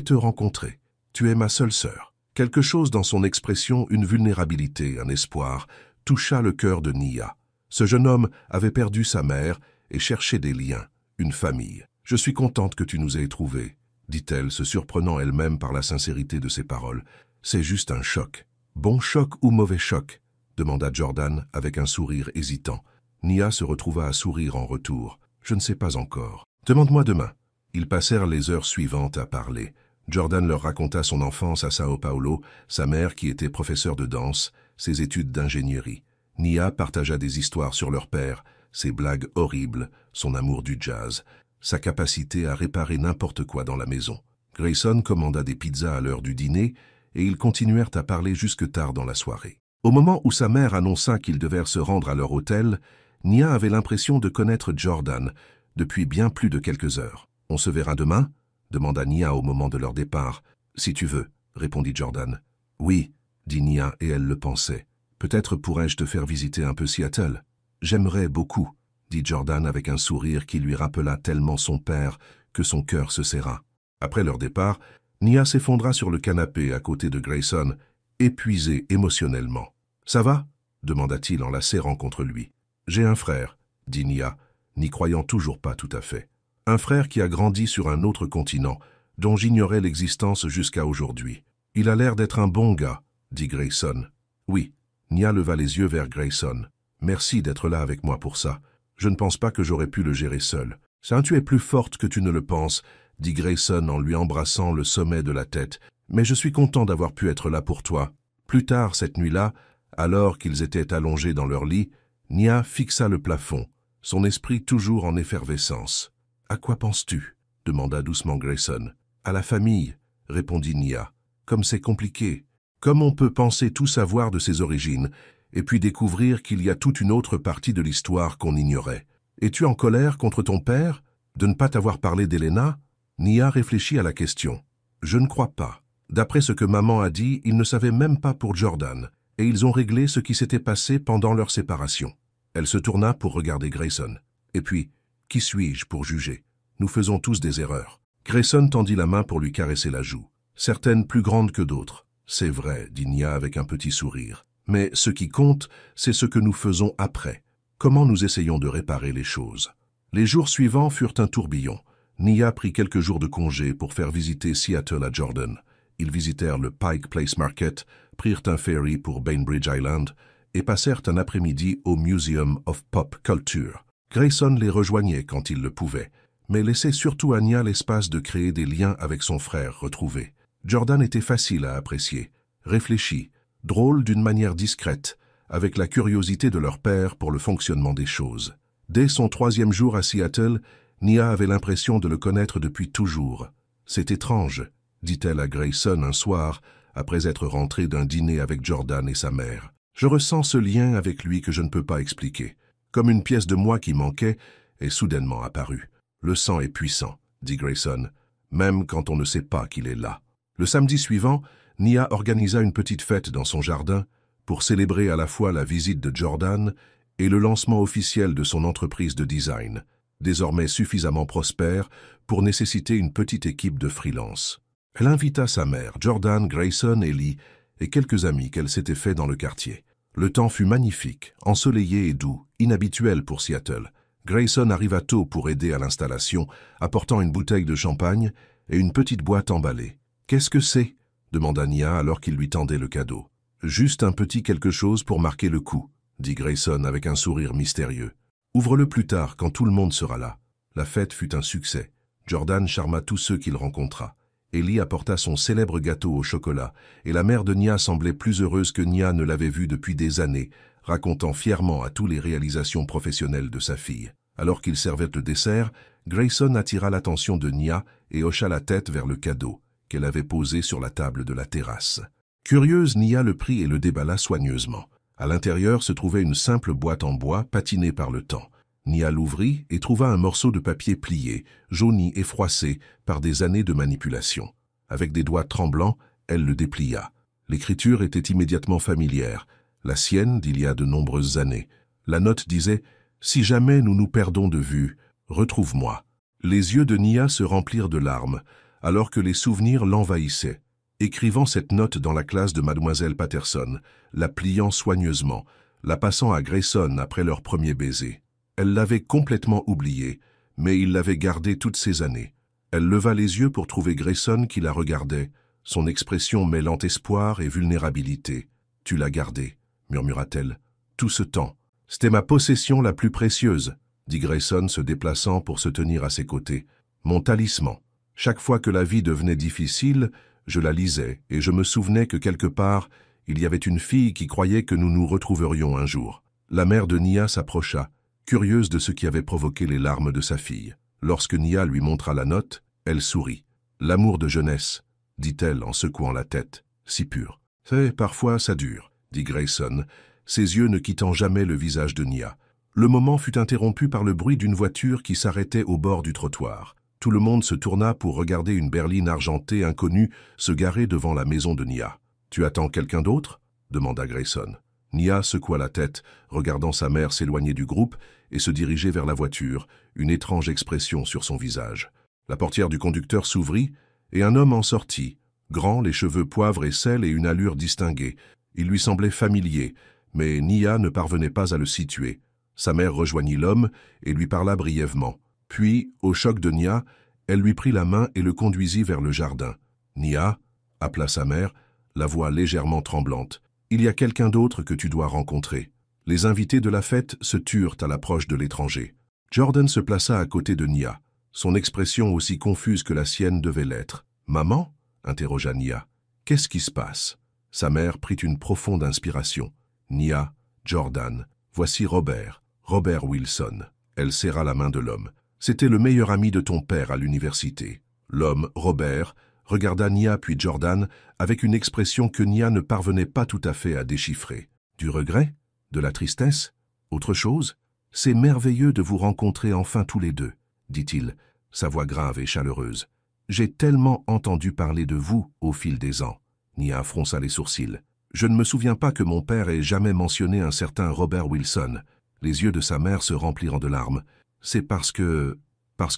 te rencontrer. Tu es ma seule sœur. Quelque chose dans son expression, une vulnérabilité, un espoir, toucha le cœur de Nia. Ce jeune homme avait perdu sa mère et cherchait des liens, une famille. Je suis contente que tu nous aies trouvés, dit-elle, se surprenant elle-même par la sincérité de ses paroles. C'est juste un choc. Bon choc ou mauvais choc? Demanda Jordan avec un sourire hésitant. Nia se retrouva à sourire en retour. Je ne sais pas encore. Demande-moi demain. Ils passèrent les heures suivantes à parler. Jordan leur raconta son enfance à Sao Paulo, sa mère qui était professeure de danse, ses études d'ingénierie. Nia partagea des histoires sur leur père, ses blagues horribles, son amour du jazz, sa capacité à réparer n'importe quoi dans la maison. Grayson commanda des pizzas à l'heure du dîner et ils continuèrent à parler jusque tard dans la soirée. Au moment où sa mère annonça qu'ils devaient se rendre à leur hôtel, Nia avait l'impression de connaître Jordan depuis bien plus de quelques heures. « On se verra demain ?» demanda Nia au moment de leur départ. « Si tu veux » répondit Jordan. « Oui » dit Nia et elle le pensait. « Peut-être pourrais-je te faire visiter un peu Seattle ?»« J'aimerais beaucoup » dit Jordan avec un sourire qui lui rappela tellement son père que son cœur se serra. Après leur départ, Nia s'effondra sur le canapé à côté de Grayson, épuisé émotionnellement. « Ça va ?» demanda-t-il en la serrant contre lui. « J'ai un frère » dit Nia, n'y croyant toujours pas tout à fait. « Un frère qui a grandi sur un autre continent, dont j'ignorais l'existence jusqu'à aujourd'hui. Il a l'air d'être un bon gars » dit Grayson. « Oui. » Nia leva les yeux vers Grayson. « Merci d'être là avec moi pour ça. Je ne pense pas que j'aurais pu le gérer seul. »« Ça, tu es plus forte que tu ne le penses, » dit Grayson en lui embrassant le sommet de la tête. « Mais je suis content d'avoir pu être là pour toi. » Plus tard cette nuit-là, alors qu'ils étaient allongés dans leur lit, Nia fixa le plafond, son esprit toujours en effervescence. « À quoi penses-tu » demanda doucement Grayson. « À la famille, » répondit Nia. « Comme c'est compliqué. Comme on peut penser tout savoir de ses origines, et puis découvrir qu'il y a toute une autre partie de l'histoire qu'on ignorait. Es-tu en colère contre ton père de ne pas t'avoir parlé d'Elena » Nia réfléchit à la question. « Je ne crois pas. D'après ce que maman a dit, ils ne savaient même pas pour Jordan, et ils ont réglé ce qui s'était passé pendant leur séparation. » Elle se tourna pour regarder Grayson. « Et puis, qui suis-je pour juger? Nous faisons tous des erreurs. » Grayson tendit la main pour lui caresser la joue. « Certaines plus grandes que d'autres. »« C'est vrai, » dit Nia avec un petit sourire. « Mais ce qui compte, c'est ce que nous faisons après. Comment nous essayons de réparer les choses. » Les jours suivants furent un tourbillon. Nia prit quelques jours de congé pour faire visiter Seattle à Jordan. Ils visitèrent le Pike Place Market, prirent un ferry pour Bainbridge Island et passèrent un après-midi au Museum of Pop Culture. Grayson les rejoignait quand il le pouvait, mais laissait surtout à Nia l'espace de créer des liens avec son frère retrouvé. Jordan était facile à apprécier, réfléchi, drôle d'une manière discrète, avec la curiosité de leur père pour le fonctionnement des choses. Dès son 3e jour à Seattle, Nia avait l'impression de le connaître depuis toujours. « C'est étrange », dit-elle à Grayson un soir, après être rentrée d'un dîner avec Jordan et sa mère. « Je ressens ce lien avec lui que je ne peux pas expliquer. Comme une pièce de moi qui manquait est soudainement apparue. Le sang est puissant, dit Grayson, même quand on ne sait pas qu'il est là. » Le samedi suivant, Nia organisa une petite fête dans son jardin pour célébrer à la fois la visite de Jordan et le lancement officiel de son entreprise de design, désormais suffisamment prospère pour nécessiter une petite équipe de freelance. Elle invita sa mère, Jordan, Grayson, Ellie et quelques amis qu'elle s'était fait dans le quartier. Le temps fut magnifique, ensoleillé et doux, inhabituel pour Seattle. Grayson arriva tôt pour aider à l'installation, apportant une bouteille de champagne et une petite boîte emballée. « Qu'est-ce que c'est » demanda Nia alors qu'il lui tendait le cadeau. « Juste un petit quelque chose pour marquer le coup » dit Grayson avec un sourire mystérieux. « Ouvre-le plus tard quand tout le monde sera là. » La fête fut un succès. Jordan charma tous ceux qu'il rencontra. Ellie apporta son célèbre gâteau au chocolat, et la mère de Nia semblait plus heureuse que Nia ne l'avait vue depuis des années, racontant fièrement à tous les réalisations professionnelles de sa fille. Alors qu'il servait le dessert, Grayson attira l'attention de Nia et hocha la tête vers le cadeau qu'elle avait posé sur la table de la terrasse. Curieuse, Nia le prit et le déballa soigneusement. À l'intérieur se trouvait une simple boîte en bois patinée par le temps. Nia l'ouvrit et trouva un morceau de papier plié, jauni et froissé par des années de manipulation. Avec des doigts tremblants, elle le déplia. L'écriture était immédiatement familière, la sienne d'il y a de nombreuses années. La note disait « Si jamais nous nous perdons de vue, retrouve-moi ». Les yeux de Nia se remplirent de larmes, alors que les souvenirs l'envahissaient. Écrivant cette note dans la classe de Mademoiselle Patterson, la pliant soigneusement, la passant à Grayson après leur premier baiser. Elle l'avait complètement oublié, mais il l'avait gardée toutes ces années. Elle leva les yeux pour trouver Grayson qui la regardait, son expression mêlant espoir et vulnérabilité. « Tu l'as gardée » murmura-t-elle. « Tout ce temps. C'était ma possession la plus précieuse » dit Grayson se déplaçant pour se tenir à ses côtés. « Mon talisman. Chaque fois que la vie devenait difficile, je la lisais et je me souvenais que quelque part, il y avait une fille qui croyait que nous nous retrouverions un jour. » La mère de Nia s'approcha, curieuse de ce qui avait provoqué les larmes de sa fille. Lorsque Nia lui montra la note, elle sourit. « L'amour de jeunesse, » dit-elle en secouant la tête, « si pur. »« Parfois ça dure, » dit Grayson, ses yeux ne quittant jamais le visage de Nia. Le moment fut interrompu par le bruit d'une voiture qui s'arrêtait au bord du trottoir. Tout le monde se tourna pour regarder une berline argentée inconnue se garer devant la maison de Nia. « Tu attends quelqu'un d'autre » demanda Grayson. Nia secoua la tête, regardant sa mère s'éloigner du groupe et se diriger vers la voiture, une étrange expression sur son visage. La portière du conducteur s'ouvrit et un homme en sortit, grand, les cheveux poivre et sel et une allure distinguée. Il lui semblait familier, mais Nia ne parvenait pas à le situer. Sa mère rejoignit l'homme et lui parla brièvement. Puis, au choc de Nia, elle lui prit la main et le conduisit vers le jardin. « Nia » appela sa mère, la voix légèrement tremblante. « Il y a quelqu'un d'autre que tu dois rencontrer. » Les invités de la fête se turent à l'approche de l'étranger. Jordan se plaça à côté de Nia, son expression aussi confuse que la sienne devait l'être. « Maman » interrogea Nia. « Qu'est-ce qui se passe ?» Sa mère prit une profonde inspiration. « Nia, Jordan, voici Robert Wilson. » Elle serra la main de l'homme. « C'était le meilleur ami de ton père à l'université. » L'homme, Robert, regarda Nia puis Jordan avec une expression que Nia ne parvenait pas tout à fait à déchiffrer. « Du regret ? De la tristesse ? Autre chose ? C'est merveilleux de vous rencontrer enfin tous les deux, » dit-il, sa voix grave et chaleureuse. « J'ai tellement entendu parler de vous au fil des ans. » Nia fronça les sourcils. « Je ne me souviens pas que mon père ait jamais mentionné un certain Robert Wilson. » Les yeux de sa mère se remplirent de larmes. « C'est parce que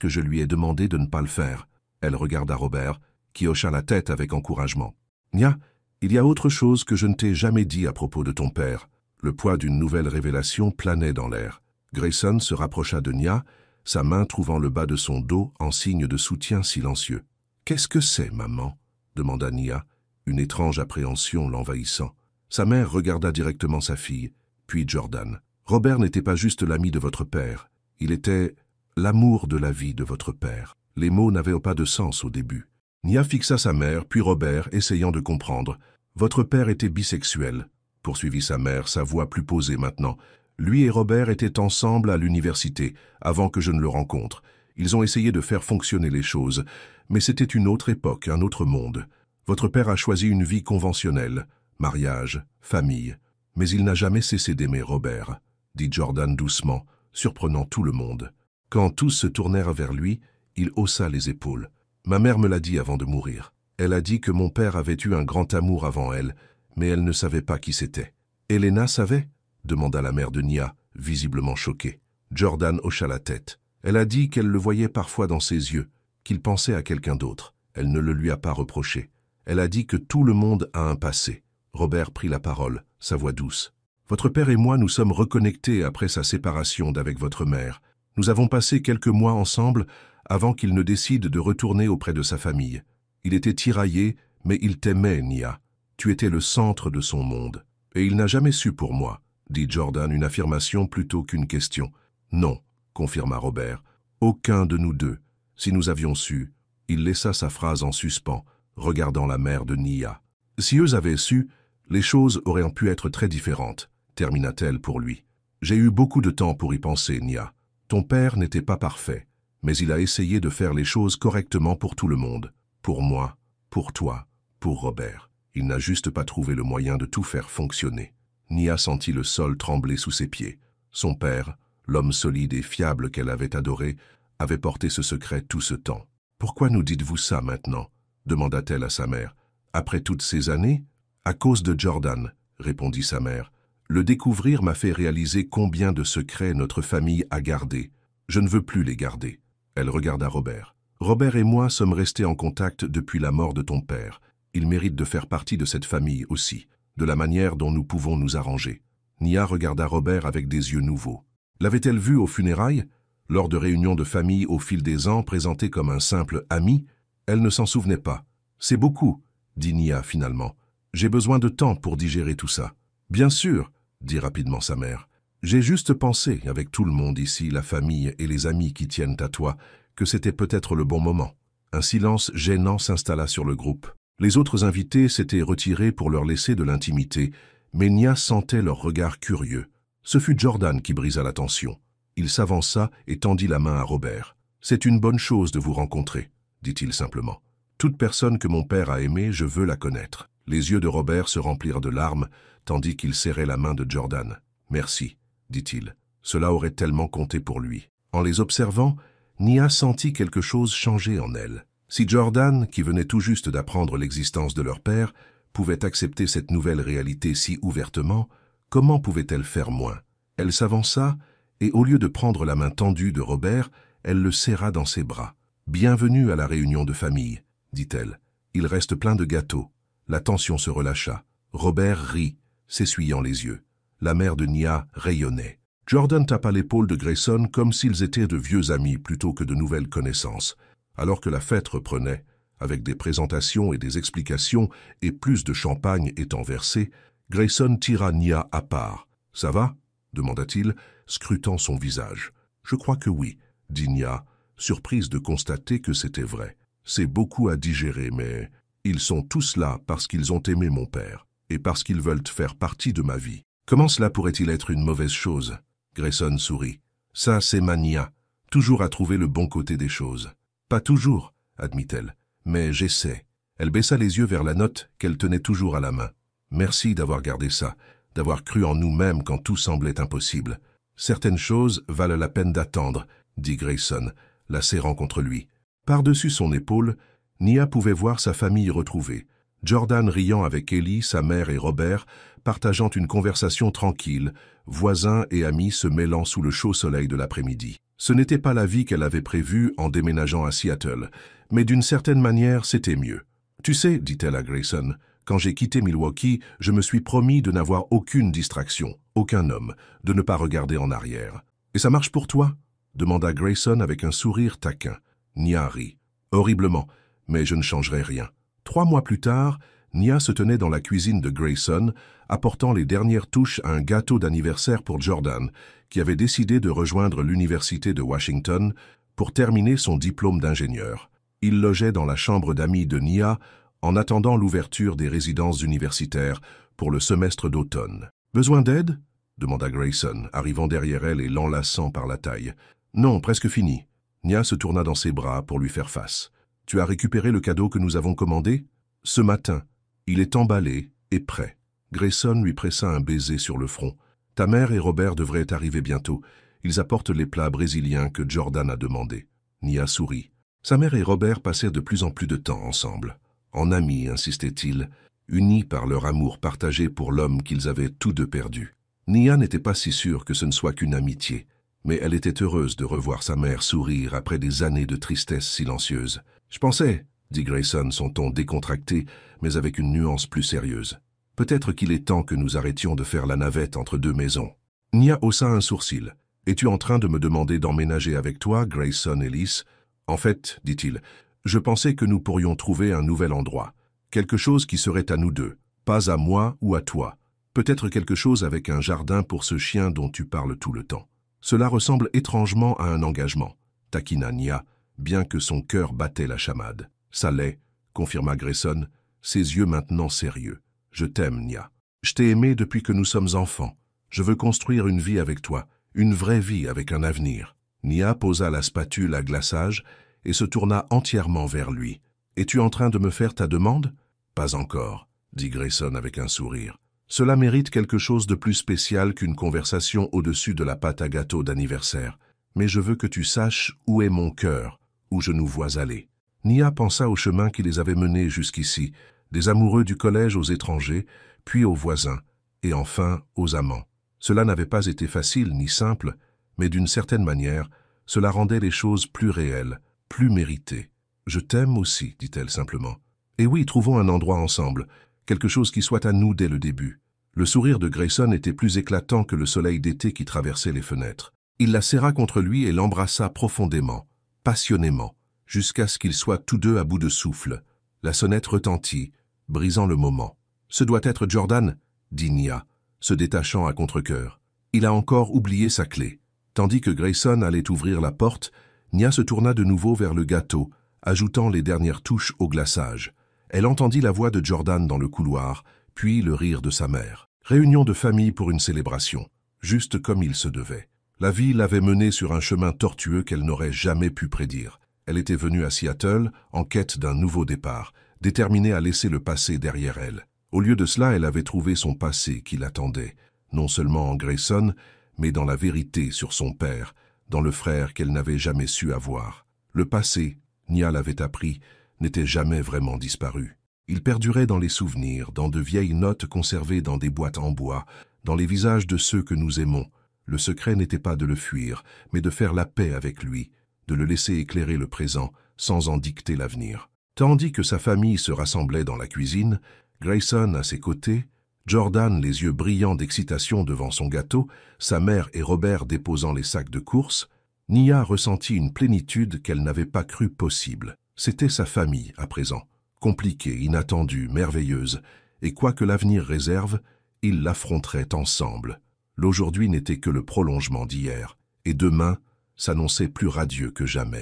je lui ai demandé de ne pas le faire. » Elle regarda Robert, qui hocha la tête avec encouragement. « Nia, il y a autre chose que je ne t'ai jamais dit à propos de ton père. » Le poids d'une nouvelle révélation planait dans l'air. Grayson se rapprocha de Nia, sa main trouvant le bas de son dos en signe de soutien silencieux. « Qu'est-ce que c'est, maman ?» demanda Nia, une étrange appréhension l'envahissant. Sa mère regarda directement sa fille, puis Jordan. « Robert n'était pas juste l'ami de votre père, il était l'amour de la vie de votre père. » Les mots n'avaient pas de sens au début. Nia fixa sa mère, puis Robert, essayant de comprendre. « Votre père était bisexuel, » poursuivit sa mère, sa voix plus posée maintenant. « Lui et Robert étaient ensemble à l'université, avant que je ne le rencontre. Ils ont essayé de faire fonctionner les choses, mais c'était une autre époque, un autre monde. Votre père a choisi une vie conventionnelle, mariage, famille, mais il n'a jamais cessé d'aimer Robert, » dit Jordan doucement, surprenant tout le monde. Quand tous se tournèrent vers lui, il haussa les épaules. « Ma mère me l'a dit avant de mourir. Elle a dit que mon père avait eu un grand amour avant elle, mais elle ne savait pas qui c'était. »« Elena savait ?» demanda la mère de Nia, visiblement choquée. Jordan hocha la tête. Elle a dit qu'elle le voyait parfois dans ses yeux, qu'il pensait à quelqu'un d'autre. Elle ne le lui a pas reproché. Elle a dit que tout le monde a un passé. Robert prit la parole, sa voix douce. « Votre père et moi nous sommes reconnectés après sa séparation d'avec votre mère. Nous avons passé quelques mois ensemble avant qu'il ne décide de retourner auprès de sa famille. Il était tiraillé, mais il t'aimait, Nia. Tu étais le centre de son monde. Et il n'a jamais su pour moi, » dit Jordan, une affirmation plutôt qu'une question. « Non, » confirma Robert. « Aucun de nous deux. Si nous avions su. » Il laissa sa phrase en suspens, regardant la mère de Nia. « Si eux avaient su, les choses auraient pu être très différentes, » termina-t-elle pour lui. « J'ai eu beaucoup de temps pour y penser, Nia. Ton père n'était pas parfait, mais il a essayé de faire les choses correctement pour tout le monde. Pour moi, pour toi, pour Robert. Il n'a juste pas trouvé le moyen de tout faire fonctionner. » Nia sentit le sol trembler sous ses pieds. Son père, L'homme solide et fiable qu'elle avait adoré avait porté ce secret tout ce temps. « Pourquoi nous dites-vous ça maintenant » demanda-t-elle à sa mère. « Après toutes ces années ?»« À cause de Jordan, » répondit sa mère. « Le découvrir m'a fait réaliser combien de secrets notre famille a gardés. Je ne veux plus les garder. » Elle regarda Robert. « Robert et moi sommes restés en contact depuis la mort de ton père. Il mérite de faire partie de cette famille aussi, de la manière dont nous pouvons nous arranger. » Nia regarda Robert avec des yeux nouveaux. L'avait-elle vu aux funérailles, lors de réunions de famille au fil des ans, présenté comme un simple ami? Elle ne s'en souvenait pas. « C'est beaucoup, » dit Nia finalement. « J'ai besoin de temps pour digérer tout ça. »« Bien sûr, » dit rapidement sa mère. « J'ai juste pensé, avec tout le monde ici, la famille et les amis qui tiennent à toi, que c'était peut-être le bon moment. » Un silence gênant s'installa sur le groupe. Les autres invités s'étaient retirés pour leur laisser de l'intimité, mais Nia sentait leur regard curieux. Ce fut Jordan qui brisa la tension. Il s'avança et tendit la main à Robert. « C'est une bonne chose de vous rencontrer, » dit-il simplement. « Toute personne que mon père a aimée, je veux la connaître. » Les yeux de Robert se remplirent de larmes, tandis qu'il serrait la main de Jordan. « Merci, » dit-il. Cela aurait tellement compté pour lui. En les observant, Nia sentit quelque chose changer en elle. Si Jordan, qui venait tout juste d'apprendre l'existence de leur père, pouvait accepter cette nouvelle réalité si ouvertement, comment pouvait-elle faire moins? Elle s'avança, et au lieu de prendre la main tendue de Robert, elle le serra dans ses bras. « Bienvenue à la réunion de famille, » dit-elle. « Il reste plein de gâteaux. » La tension se relâcha. Robert rit, s'essuyant les yeux. La mère de Nia rayonnait. Jordan tapa l'épaule de Grayson comme s'ils étaient de vieux amis plutôt que de nouvelles connaissances. Alors que la fête reprenait, avec des présentations et des explications et plus de champagne étant versé, Grayson tira Nia à part. « Ça va » demanda-t-il, scrutant son visage. « Je crois que oui » dit Nia, surprise de constater que c'était vrai. « C'est beaucoup à digérer, mais ils sont tous là parce qu'ils ont aimé mon père et parce qu'ils veulent faire partie de ma vie. Comment cela pourrait-il être une mauvaise chose ?» Grayson sourit. « Ça, c'est ma Nia, toujours à trouver le bon côté des choses. »« Pas toujours, » admit-elle, « mais j'essaie. » Elle baissa les yeux vers la note qu'elle tenait toujours à la main. « Merci d'avoir gardé ça, d'avoir cru en nous-mêmes quand tout semblait impossible. Certaines choses valent la peine d'attendre, » dit Grayson, la serrant contre lui. Par-dessus son épaule, Nia pouvait voir sa famille retrouvée. Jordan riant avec Ellie, sa mère et Robert, partageant une conversation tranquille, voisins et amis se mêlant sous le chaud soleil de l'après-midi. Ce n'était pas la vie qu'elle avait prévue en déménageant à Seattle, mais d'une certaine manière, c'était mieux. « Tu sais, dit-elle à Grayson, quand j'ai quitté Milwaukee, je me suis promis de n'avoir aucune distraction, aucun homme, de ne pas regarder en arrière. Et ça marche pour toi ?» demanda Grayson avec un sourire taquin. Nia rit. « Horriblement, mais je ne changerai rien. » 3 mois plus tard, Nia se tenait dans la cuisine de Grayson, apportant les dernières touches à un gâteau d'anniversaire pour Jordan, qui avait décidé de rejoindre l'université de Washington pour terminer son diplôme d'ingénieur. Il logeait dans la chambre d'amis de Nia en attendant l'ouverture des résidences universitaires pour le semestre d'automne. « Besoin d'aide » demanda Grayson, arrivant derrière elle et l'enlaçant par la taille. « Non, presque fini. » Nia se tourna dans ses bras pour lui faire face. « Tu as récupéré le cadeau que nous avons commandé ?»« Ce matin. Il est emballé et prêt. » Grayson lui pressa un baiser sur le front. « Ta mère et Robert devraient arriver bientôt. Ils apportent les plats brésiliens que Jordan a demandés. » Nia sourit. Sa mère et Robert passèrent de plus en plus de temps ensemble. En amis, insistait-il, unis par leur amour partagé pour l'homme qu'ils avaient tous deux perdu. Nia n'était pas si sûre que ce ne soit qu'une amitié, mais elle était heureuse de revoir sa mère sourire après des années de tristesse silencieuse. « Je pensais, » dit Grayson, son ton décontracté, mais avec une nuance plus sérieuse. « Peut-être qu'il est temps que nous arrêtions de faire la navette entre deux maisons. » Nia haussa un sourcil. « Es-tu en train de me demander d'emménager avec toi, Grayson Ellis ?»« En fait, dit-il, je pensais que nous pourrions trouver un nouvel endroit. Quelque chose qui serait à nous deux, pas à moi ou à toi. Peut-être quelque chose avec un jardin pour ce chien dont tu parles tout le temps. Cela ressemble étrangement à un engagement, » taquina Nia, bien que son cœur battait la chamade. « Ça l'est, » confirma Grayson, ses yeux maintenant sérieux. « Je t'aime, Nia. Je t'ai aimé depuis que nous sommes enfants. Je veux construire une vie avec toi, une vraie vie avec un avenir. » Nia posa la spatule à glaçage et se tourna entièrement vers lui. « Es-tu en train de me faire ta demande ?»« Pas encore, » dit Grayson avec un sourire. « Cela mérite quelque chose de plus spécial qu'une conversation au-dessus de la pâte à gâteau d'anniversaire. Mais je veux que tu saches où est mon cœur, où je nous vois aller. Nia pensa au chemin qui les avait menés jusqu'ici, des amoureux du collège aux étrangers, puis aux voisins, et enfin aux amants. Cela n'avait pas été facile ni simple, mais d'une certaine manière, cela rendait les choses plus réelles, plus méritées. « Je t'aime aussi, dit-elle simplement. Et oui, trouvons un endroit ensemble, quelque chose qui soit à nous dès le début. » Le sourire de Grayson était plus éclatant que le soleil d'été qui traversait les fenêtres. Il la serra contre lui et l'embrassa profondément, passionnément, jusqu'à ce qu'ils soient tous deux à bout de souffle. La sonnette retentit, brisant le moment. « Ce doit être Jordan, » dit Nia, se détachant à contre-cœur. Il a encore oublié sa clé. Tandis que Grayson allait ouvrir la porte, Nia se tourna de nouveau vers le gâteau, ajoutant les dernières touches au glaçage. Elle entendit la voix de Jordan dans le couloir, puis le rire de sa mère. Réunion de famille pour une célébration, juste comme il se devait. La vie l'avait menée sur un chemin tortueux qu'elle n'aurait jamais pu prédire. Elle était venue à Seattle en quête d'un nouveau départ, déterminée à laisser le passé derrière elle. Au lieu de cela, elle avait trouvé son passé qui l'attendait, non seulement en Grayson, mais dans la vérité sur son père, dans le frère qu'elle n'avait jamais su avoir. Le passé, Nia l'avait appris, n'était jamais vraiment disparu. Il perdurait dans les souvenirs, dans de vieilles notes conservées dans des boîtes en bois, dans les visages de ceux que nous aimons. Le secret n'était pas de le fuir, mais de faire la paix avec lui, de le laisser éclairer le présent, sans en dicter l'avenir. Tandis que sa famille se rassemblait dans la cuisine, Grayson à ses côtés, Jordan les yeux brillants d'excitation devant son gâteau, sa mère et Robert déposant les sacs de course, Nia ressentit une plénitude qu'elle n'avait pas cru possible. C'était sa famille à présent, compliquée, inattendue, merveilleuse, et quoi que l'avenir réserve, ils l'affronteraient ensemble. L'aujourd'hui n'était que le prolongement d'hier, et demain s'annonçait plus radieux que jamais.